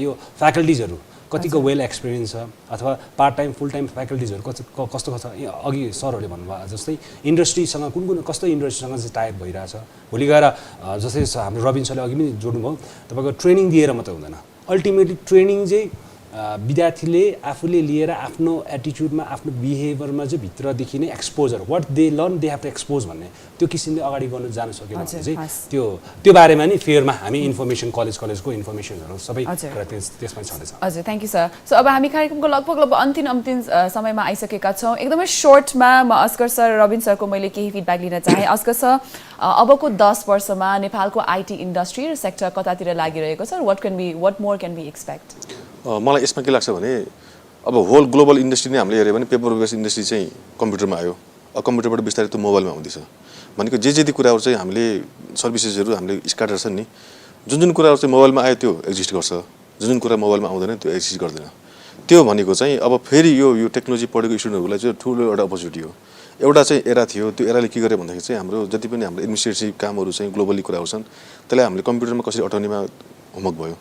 यो फ्याकल्टिजहरू कतिको वेल एक्सपिरियन्स छ अथवा पार्ट टाइम फुल टाइम फ्याकल्टिजहरू कस्तो छ अघि सरहरूले भन्नुभयो जस्तै इन्डस्ट्रीसँग कुन कस्तो इन्डस्ट्रीसँग चाहिँ टाइप भइरहेछ भोलि गएर जस्तै हाम्रो रबिन सरले अघि पनि जोड्नुभयो तपाईँको ट्रेनिङ दिएर मात्रै हुँदैन अल्टिमेटली ट्रेनिङ चाहिँ विद्यार्थीले आफूले लिएर आफ्नो एटिट्युडमा आफ्नो बिहेभियरमा चाहिँ भित्रदेखि नै exposure what they learn they have to expose भन्ने त्यो किसिमले अगाडि गर्न जान सकेन भने चाहिँ त्यो बारेमा नि फेयरमा हामी इन्फर्मेसन कलेजको इन्फर्मेसनहरू सबै त्यसमा छँदैछ हजुर थ्याङ्क यू सर सो अब हामी कार्यक्रमको लगभग अन्तिम समयमा आइसकेका छौँ एकदमै सर्टमा म अस्कर सर रबिन सरको मैले केही फिडब्याक लिन चाहेँ अस्कर सर अबको 10 वर्षमा नेपालको आइटी इन्डस्ट्री र सेक्टर कतातिर लागिरहेको छ what more can be expect मलाई यसमा के लाग्छ भने अब होल ग्लोबल इन्डस्ट्री नै हामीले हेऱ्यो भने पेपर बेस्ड इन्डस्ट्री चाहिँ कम्प्युटरमा आयो कम्प्युटरबाट बिस्तारै त्यो मोबाइलमा आउँदैछ भनेको जे कुराहरू चाहिँ हामीले सर्भिसेसहरू हामीले स्टार्टर छन् नि जुन कुराहरू चाहिँ मोबाइलमा आयो त्यो एक्जिस्ट गर्छ जुन कुरा मोबाइलमा आउँदैन त्यो एक्जिस्ट गर्दैन त्यो भनेको चाहिँ अब फेरि यो टेक्नोलोजी पढेको स्टुडेन्टहरूलाई चाहिँ ठुलो एउटा अपर्च्युनिटी हो एउटा चाहिँ एरा थियो त्यो एराले के गरे भन्दाखेरि चाहिँ हाम्रो जति पनि हाम्रो एडमिनिस्ट्रेटिभ कामहरू चाहिँ ग्लोबली कुराहरू छन् त्यसलाई हामीले कम्प्युटरमा कसरी अटाउनेमा होमवर्क भयो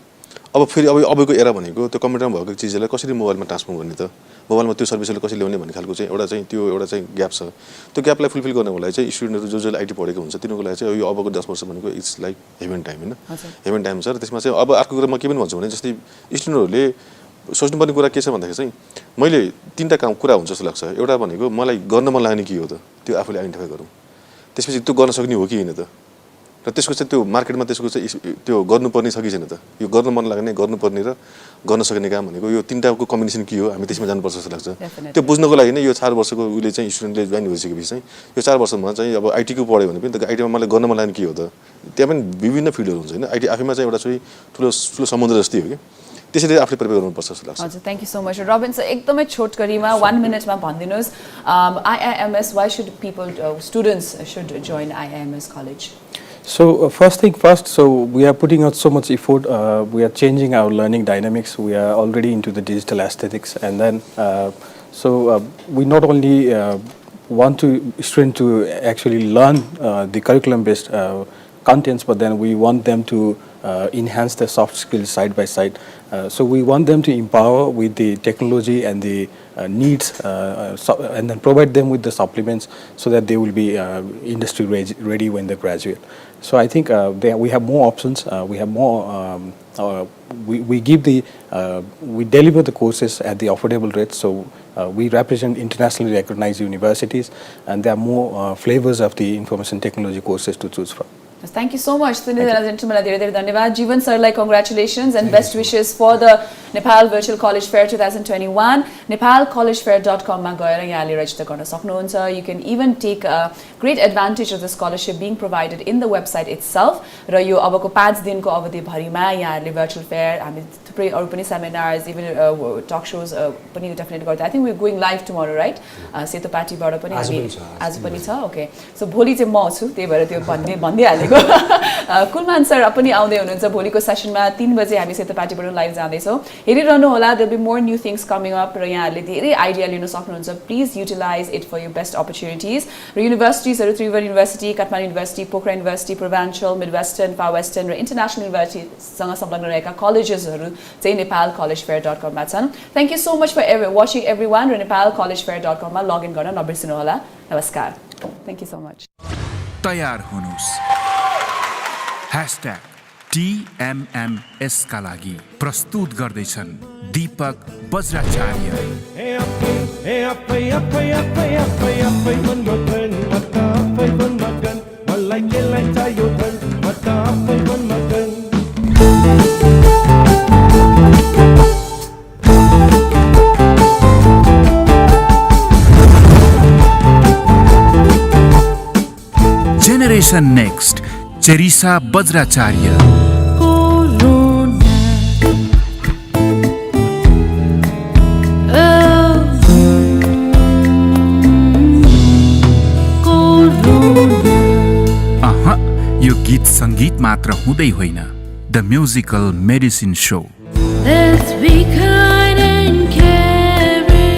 अब फेरि अबको एरा भनेको त्यो कम्प्युटरमा भएको चिजलाई कसरी मोबाइलमा ट्रान्सफर्म गर्ने त मोबाइलमा त्यो सर्भिसहरू कसरी ल्याउने भन्ने खालको चाहिँ एउटा चाहिँ ग्याप छ त्यो ग्यापलाई फुलफिल गर्नको लागि चाहिँ स्टुडेन्टहरू जो आइटी पढेको हुन्छ तिनीहरूको लागि चाहिँ यो अबको 10 वर्ष भनेको इट्स लाइक हेभन टाइम होइन हेभन टाइम छ र त्यसमा चाहिँ अब अर्को कुरा म के पनि भन्छु भने जस्तै स्टुडेन्टहरूले सोच्नुपर्ने कुरा के छ भन्दाखेरि चाहिँ मैले 3टा कुरा हुन्छ जस्तो लाग्छ एउटा भनेको मलाई गर्न मन लाग्ने के हो त त्यो आफूले आइडेन्टिफाई गरौँ त्यसपछि त्यो गर्न सक्ने हो कि होइन त र त्यसको चाहिँ त्यो मार्केटमा त्यसको चाहिँ त्यो गर्नुपर्ने छ कि छैन त यो गर्न मन लाग्ने गर्नुपर्ने र गर्न सक्ने काम भनेको यो 3टाको कम्बिनेसन के हो हामी त्यसमा जानुपर्छ जस्तो लाग्छ त्यो बुझ्नको लागि नै यो 4 वर्षको उले चाहिँ स्टुडेन्टले जोइन भइसकेपछि चाहिँ यो 4 वर्षमा चाहिँ अब आइटीको पढ्यो भने पनि त आइटीमा मलाई गर्न मन लाग्ने के हो त त्यहाँ पनि विभिन्न फिल्डहरू हुन्छ हैन आइटी आफैमा चाहिँ एउटा चाहिँ ठुलो समुद्र जस्तै हो कि त्यसैले आफूले प्रिपेयर गर्नुपर्छ जस्तो लाग्छ हजुर thank you so much Rabin sir एकदमै छोटकरीमा 1 मिनेटमा भनिदिनुहोस् IIMS why should people students should join IIMS college So first thing first, so we are putting out so much effort. We are changing our learning dynamics. We are already into the digital aesthetics, and then we not only want students to actually learn the curriculum-based contents, but then we want them to enhance their soft skills side by side. So we want them to empower with the technology and the needs, and then provide them with the supplements so that they will be industry ready when they graduate. So I think we have more options. We have more. We deliver the courses at the affordable rates. So we represent internationally recognized universities, and there are more flavors of the information technology courses to choose from. Thank you so much. Jeevan sir, congratulations and best wishes for the Nepal Virtual College Fair 2021. nepalcollegefair.com ma gaera yahanle register garna sakनुहुन्छ. You can even take great advantage of the scholarship being provided in the website itself. र यो अबको 5 दिनको अवधि भरिमा यहाँले virtual fair हामी थुप्रै अरु पनि seminars even talk shows पनि definitely गर्दै. I think we're going live tomorrow, right? सेतोपाटीबाट पनि हामी आज पनि छ. Okay. So भोलि चाहिँ म छु. त्यही भएर त्यो भन्दिहाले कुलमान सर पनि आउँदै हुनुहुन्छ भोलिको सेसनमा 3 बजे हामी सेतोपाटीबाट लाइभ जाँदैछौँ हेरिरहनु होला, there be more new things coming up र यहाँहरूले धेरै आइडिया लिन सक्नुहुन्छ. Please utilize it for your best opportunities. र युनिभर्सिटिजहरू Tribhuvan university, Kathmandu university, Pokhara university, Purbanchal, mid western, far western र इन्टरनेसनल युनिभर्सिटीसँग संलग्न रहेका कलेजेसहरू चाहिँ nepalcollegefair.com मा छन्. Thank you so much for watching everyone र nepalcollegefair.com मा लगइन गर्न नबिर्सिनु होला. नमस्कार. Thank you so much. तयार हुनुहोस्. #TMMS का लागि प्रस्तुत गर्दैछन् दीपक बज्राचार्य. Generation next, Cherisa Bajracharya. यो गीत संगीत मात्र हुँदै होइन, the musical medicine show. Let's be kind.